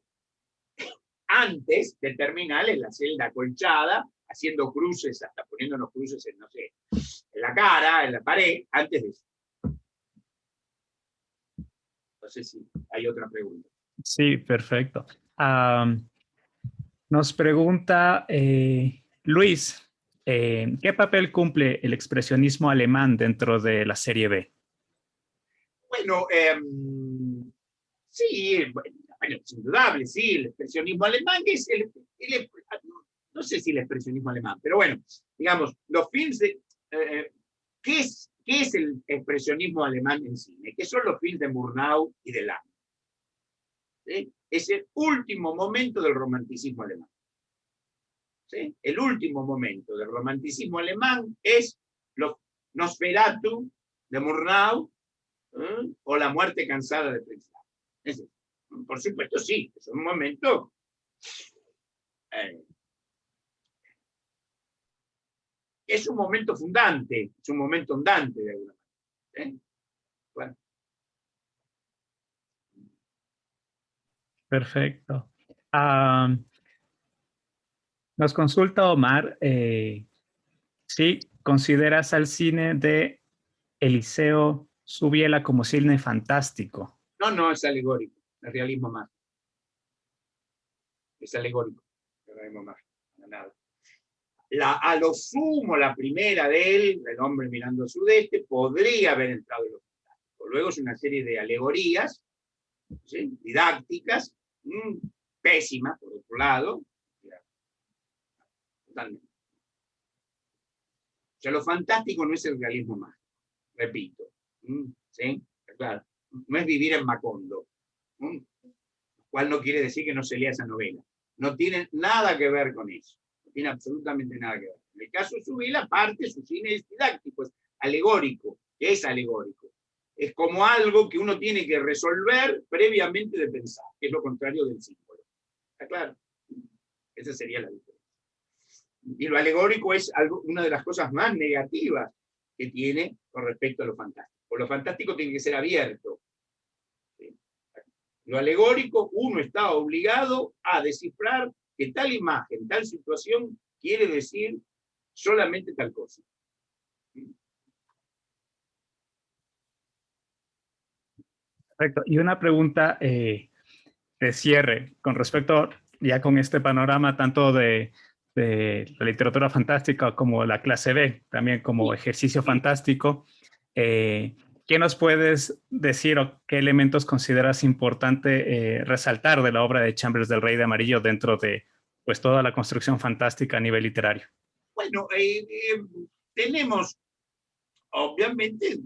antes de terminar en la celda acolchada, haciendo cruces, hasta poniéndonos cruces en, no sé, en la cara, en la pared, antes de eso. No sé si hay otra pregunta. Sí, perfecto. Nos pregunta Luis, ¿qué papel cumple el expresionismo alemán dentro de la serie B? Bueno, sí, bueno, es indudable, sí, el expresionismo alemán es no sé si el expresionismo alemán, pero bueno, digamos, los films de... ¿qué es el expresionismo alemán en cine? ¿Qué son los films de Murnau y de Lamm? ¿Sí? Es el último momento del romanticismo alemán. ¿Sí? El último momento del romanticismo alemán es los Nosferatu de Murnau, o La muerte cansada de Fritz Lang. Por supuesto, sí, es un momento es un momento fundante, es un momento andante de alguna manera. Bueno. Perfecto. Ah, nos consulta Omar, si consideras al cine de Eliseo Subiela como cine fantástico. No, no, es alegórico, el realismo mágico. Es alegórico, el realismo mágico, no nada. A lo sumo, la primera de él, El hombre mirando al sudeste, podría haber entrado en lo fantástico. Luego es una serie de alegorías, ¿sí?, didácticas, pésimas, por otro lado. Totalmente. O sea, lo fantástico no es el realismo mágico, repito. ¿Sí? Claro. No es vivir en Macondo, cual no quiere decir que no se lea esa novela. No tiene nada que ver con eso. No tiene absolutamente nada que ver. En el caso de Subila, parte su cine es didáctico, es alegórico, es alegórico. Es como algo que uno tiene que resolver previamente de pensar, que es lo contrario del símbolo. ¿Está claro? Esa sería la diferencia. Y lo alegórico es una de las cosas más negativas que tiene con respecto a lo fantástico. Lo fantástico tiene que ser abierto. ¿Sí? Lo alegórico, uno está obligado a descifrar que tal imagen, tal situación quiere decir solamente tal cosa. Perfecto. Y una pregunta de cierre con respecto, ya con este panorama tanto de la literatura fantástica como la clase B, también como ejercicio fantástico. ¿Qué nos puedes decir o qué elementos consideras importante resaltar de la obra de Chambers del Rey de Amarillo dentro de pues toda la construcción fantástica a nivel literario? Bueno, tenemos, obviamente,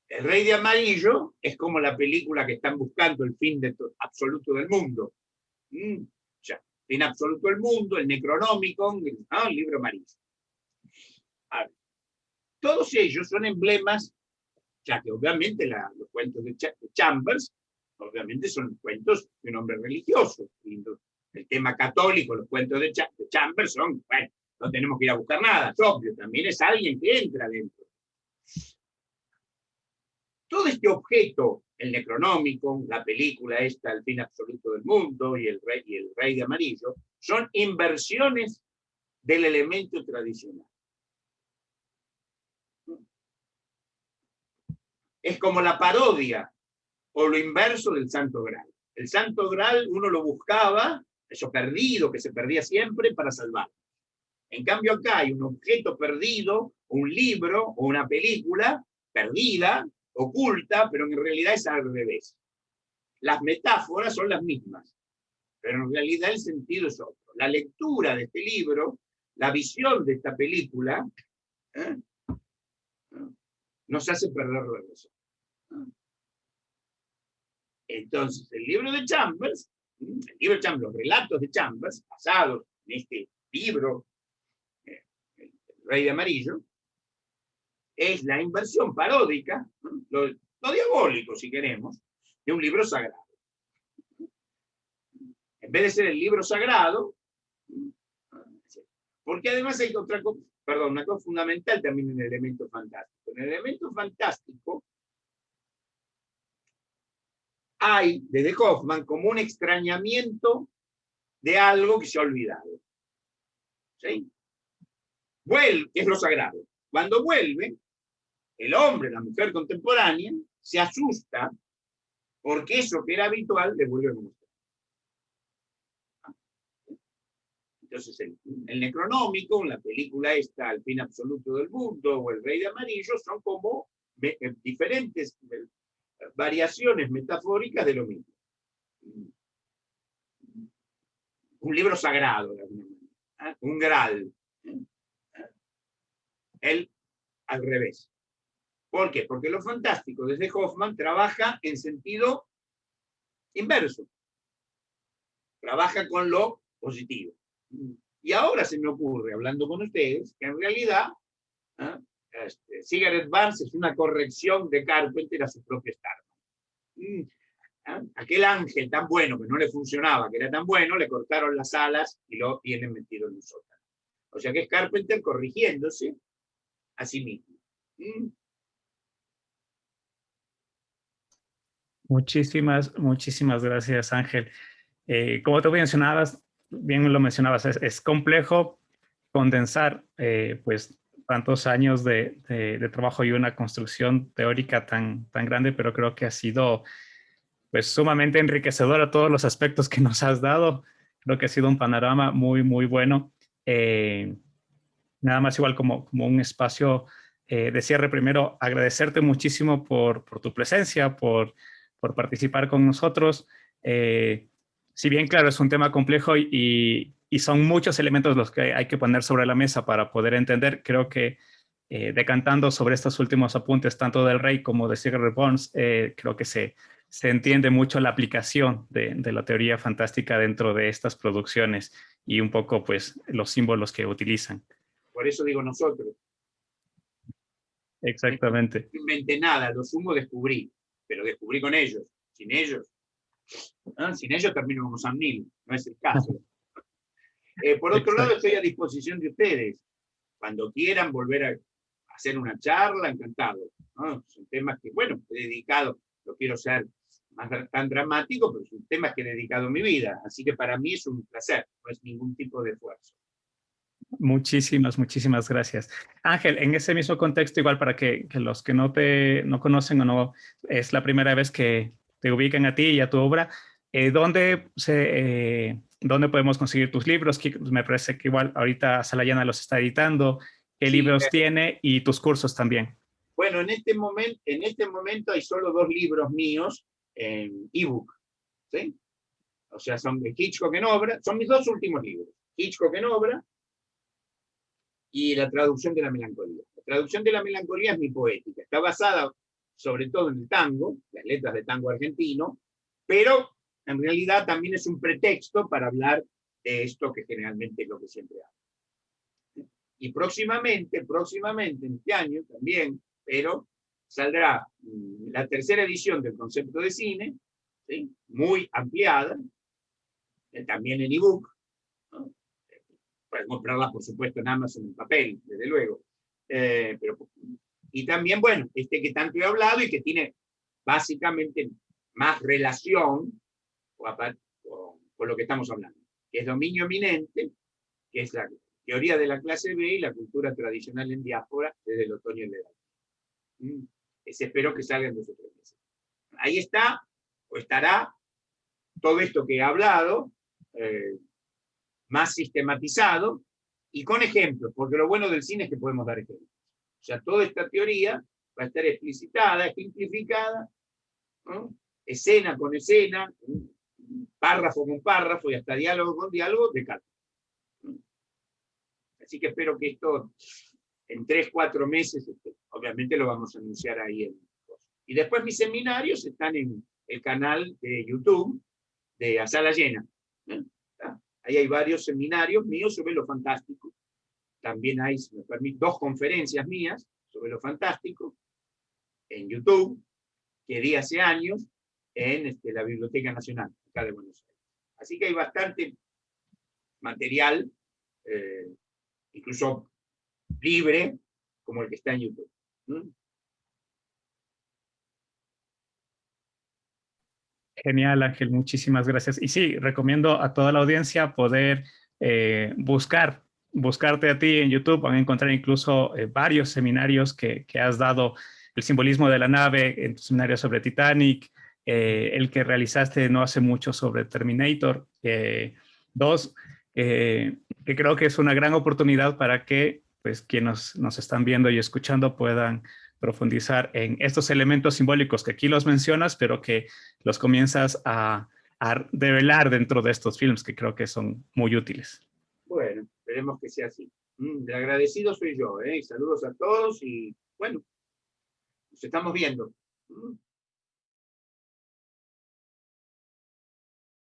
El Rey de Amarillo es como la película que están buscando, el fin absoluto del mundo. Ya, fin absoluto del mundo, el Necronomicon, el libro amarillo. A ver, todos ellos son emblemas, ya que obviamente los cuentos de Chambers, obviamente son cuentos de un hombre religioso. El tema católico, los cuentos de Chambers son, bueno, no tenemos que ir a buscar nada, es obvio, también es alguien que entra dentro. Todo este objeto, el Necronómico, la película esta, El fin absoluto del mundo, y el Rey de Amarillo, son inversiones del elemento tradicional. Es como la parodia o lo inverso del Santo Graal. El Santo Graal uno lo buscaba, eso perdido, que se perdía siempre, para salvar. En cambio acá hay un objeto perdido, un libro o una película perdida, oculta, pero en realidad es al revés. Las metáforas son las mismas, pero en realidad el sentido es otro. La lectura de este libro, la visión de esta película, nos hace perder la razón. Entonces, el libro de Chambers, los relatos de Chambers, basados en este libro, El Rey de Amarillo, es la inversión paródica, lo diabólico, si queremos, de un libro sagrado. En vez de ser el libro sagrado, porque además hay otra cosa, una cosa fundamental también en el elemento fantástico. En el elemento fantástico hay, desde Hoffman, como un extrañamiento de algo que se ha olvidado. ¿Sí? Vuelve, que es lo sagrado. Cuando vuelve, el hombre, la mujer contemporánea, se asusta porque eso que era habitual le vuelve a mostrar. Entonces, el Necronómico, la película esta, El fin absoluto del mundo, o El Rey de Amarillo, son como diferentes variaciones metafóricas de lo mismo. Un libro sagrado, un Graal. Él al revés. ¿Por qué? Porque lo fantástico desde Hoffman trabaja en sentido inverso. Trabaja con lo positivo. Y ahora se me ocurre, hablando con ustedes, que en realidad Cigarette Burns es una corrección de Carpenter a su propio Starman. Aquel ángel tan bueno que no le funcionaba, que era tan bueno, le cortaron las alas y lo tienen metido en un sótano. O sea que es Carpenter corrigiéndose a sí mismo. Muchísimas gracias, Ángel. Como tú mencionabas, bien lo mencionabas, es complejo condensar pues tantos años de trabajo y una construcción teórica tan grande, pero creo que ha sido pues sumamente enriquecedora todos los aspectos que nos has dado. Creo que ha sido un panorama muy bueno. Eh, Nada más igual como un espacio de cierre, primero agradecerte muchísimo por tu presencia, por participar con nosotros. Si bien, claro, es un tema complejo y son muchos elementos los que hay que poner sobre la mesa para poder entender, creo que decantando sobre estos últimos apuntes, tanto del Rey como de Sigurd Burns, creo que se entiende mucho la aplicación de la teoría fantástica dentro de estas producciones y un poco pues los símbolos que utilizan. Por eso digo nosotros. Exactamente. No inventé nada, lo sumo descubrí, pero descubrí con ellos. Sin ellos, ¿no? Sin ellos termino como Sam Neill, no es el caso. Por otro lado, estoy a disposición de ustedes. Cuando quieran volver a hacer una charla, encantado, ¿no? Son temas que, bueno, he dedicado, no quiero ser más tan dramático, pero son temas que he dedicado mi vida. Así que para mí es un placer, no es ningún tipo de esfuerzo. Muchísimas gracias. Ángel, en ese mismo contexto, igual para que los que no conocen o no es la primera vez que te ubican a ti y a tu obra, ¿dónde podemos conseguir tus libros? Me parece que igual ahorita Salayana los está editando. ¿Qué Sí, libros tiene? Y tus cursos también. bueno, en este momento hay solo 2 libros míos en ebook, ¿sí? O sea, son de Hitchcock en obra, son mis 2 últimos libros, Hitchcock en obra y La traducción de la melancolía. La traducción de la melancolía es mi poética, está basada sobre todo en el tango, las letras de tango argentino, pero en realidad también es un pretexto para hablar de esto que generalmente es lo que siempre hablo. Y próximamente, en este año también, pero saldrá la 3ª edición del concepto de cine, ¿sí? Muy ampliada, también en ebook, ¿no? Pueden comprarla, por supuesto, en Amazon en papel, desde luego. Pero, y también, bueno, este que tanto he hablado y que tiene básicamente más relación con lo que estamos hablando, que es Dominio Eminente, que es la teoría de la clase B y la cultura tradicional en diáspora desde el otoño de la edad. Ese espero que salga en 2 o 3 meses. Ahí está, o estará, todo esto que he hablado, más sistematizado y con ejemplos, porque lo bueno del cine es que podemos dar ejemplos. O sea, toda esta teoría va a estar explicitada, ejemplificada, ¿no? Escena con escena, párrafo con párrafo y hasta diálogo con diálogo de cada. Así que espero que esto en 3, 4 meses, obviamente lo vamos a anunciar ahí. Y después mis seminarios están en el canal de YouTube de A Sala Llena. Ahí hay varios seminarios míos sobre lo fantástico. También hay, si me permite, 2 conferencias mías sobre lo fantástico en YouTube, que di hace años en la Biblioteca Nacional, acá de Buenos Aires. Así que hay bastante material, incluso libre, como el que está en YouTube. Genial, Ángel, muchísimas gracias. Y sí, recomiendo a toda la audiencia poder buscarte a ti en YouTube. Van a encontrar incluso varios seminarios que has dado, el simbolismo de la nave, en tu seminario sobre Titanic, el que realizaste no hace mucho sobre Terminator 2, que creo que es una gran oportunidad para que pues, quienes nos están viendo y escuchando puedan profundizar en estos elementos simbólicos que aquí los mencionas, pero que los comienzas a develar dentro de estos films que creo que son muy útiles. Bueno, esperemos que sea así. El agradecido soy yo, ¿eh? Saludos a todos y bueno, nos estamos viendo.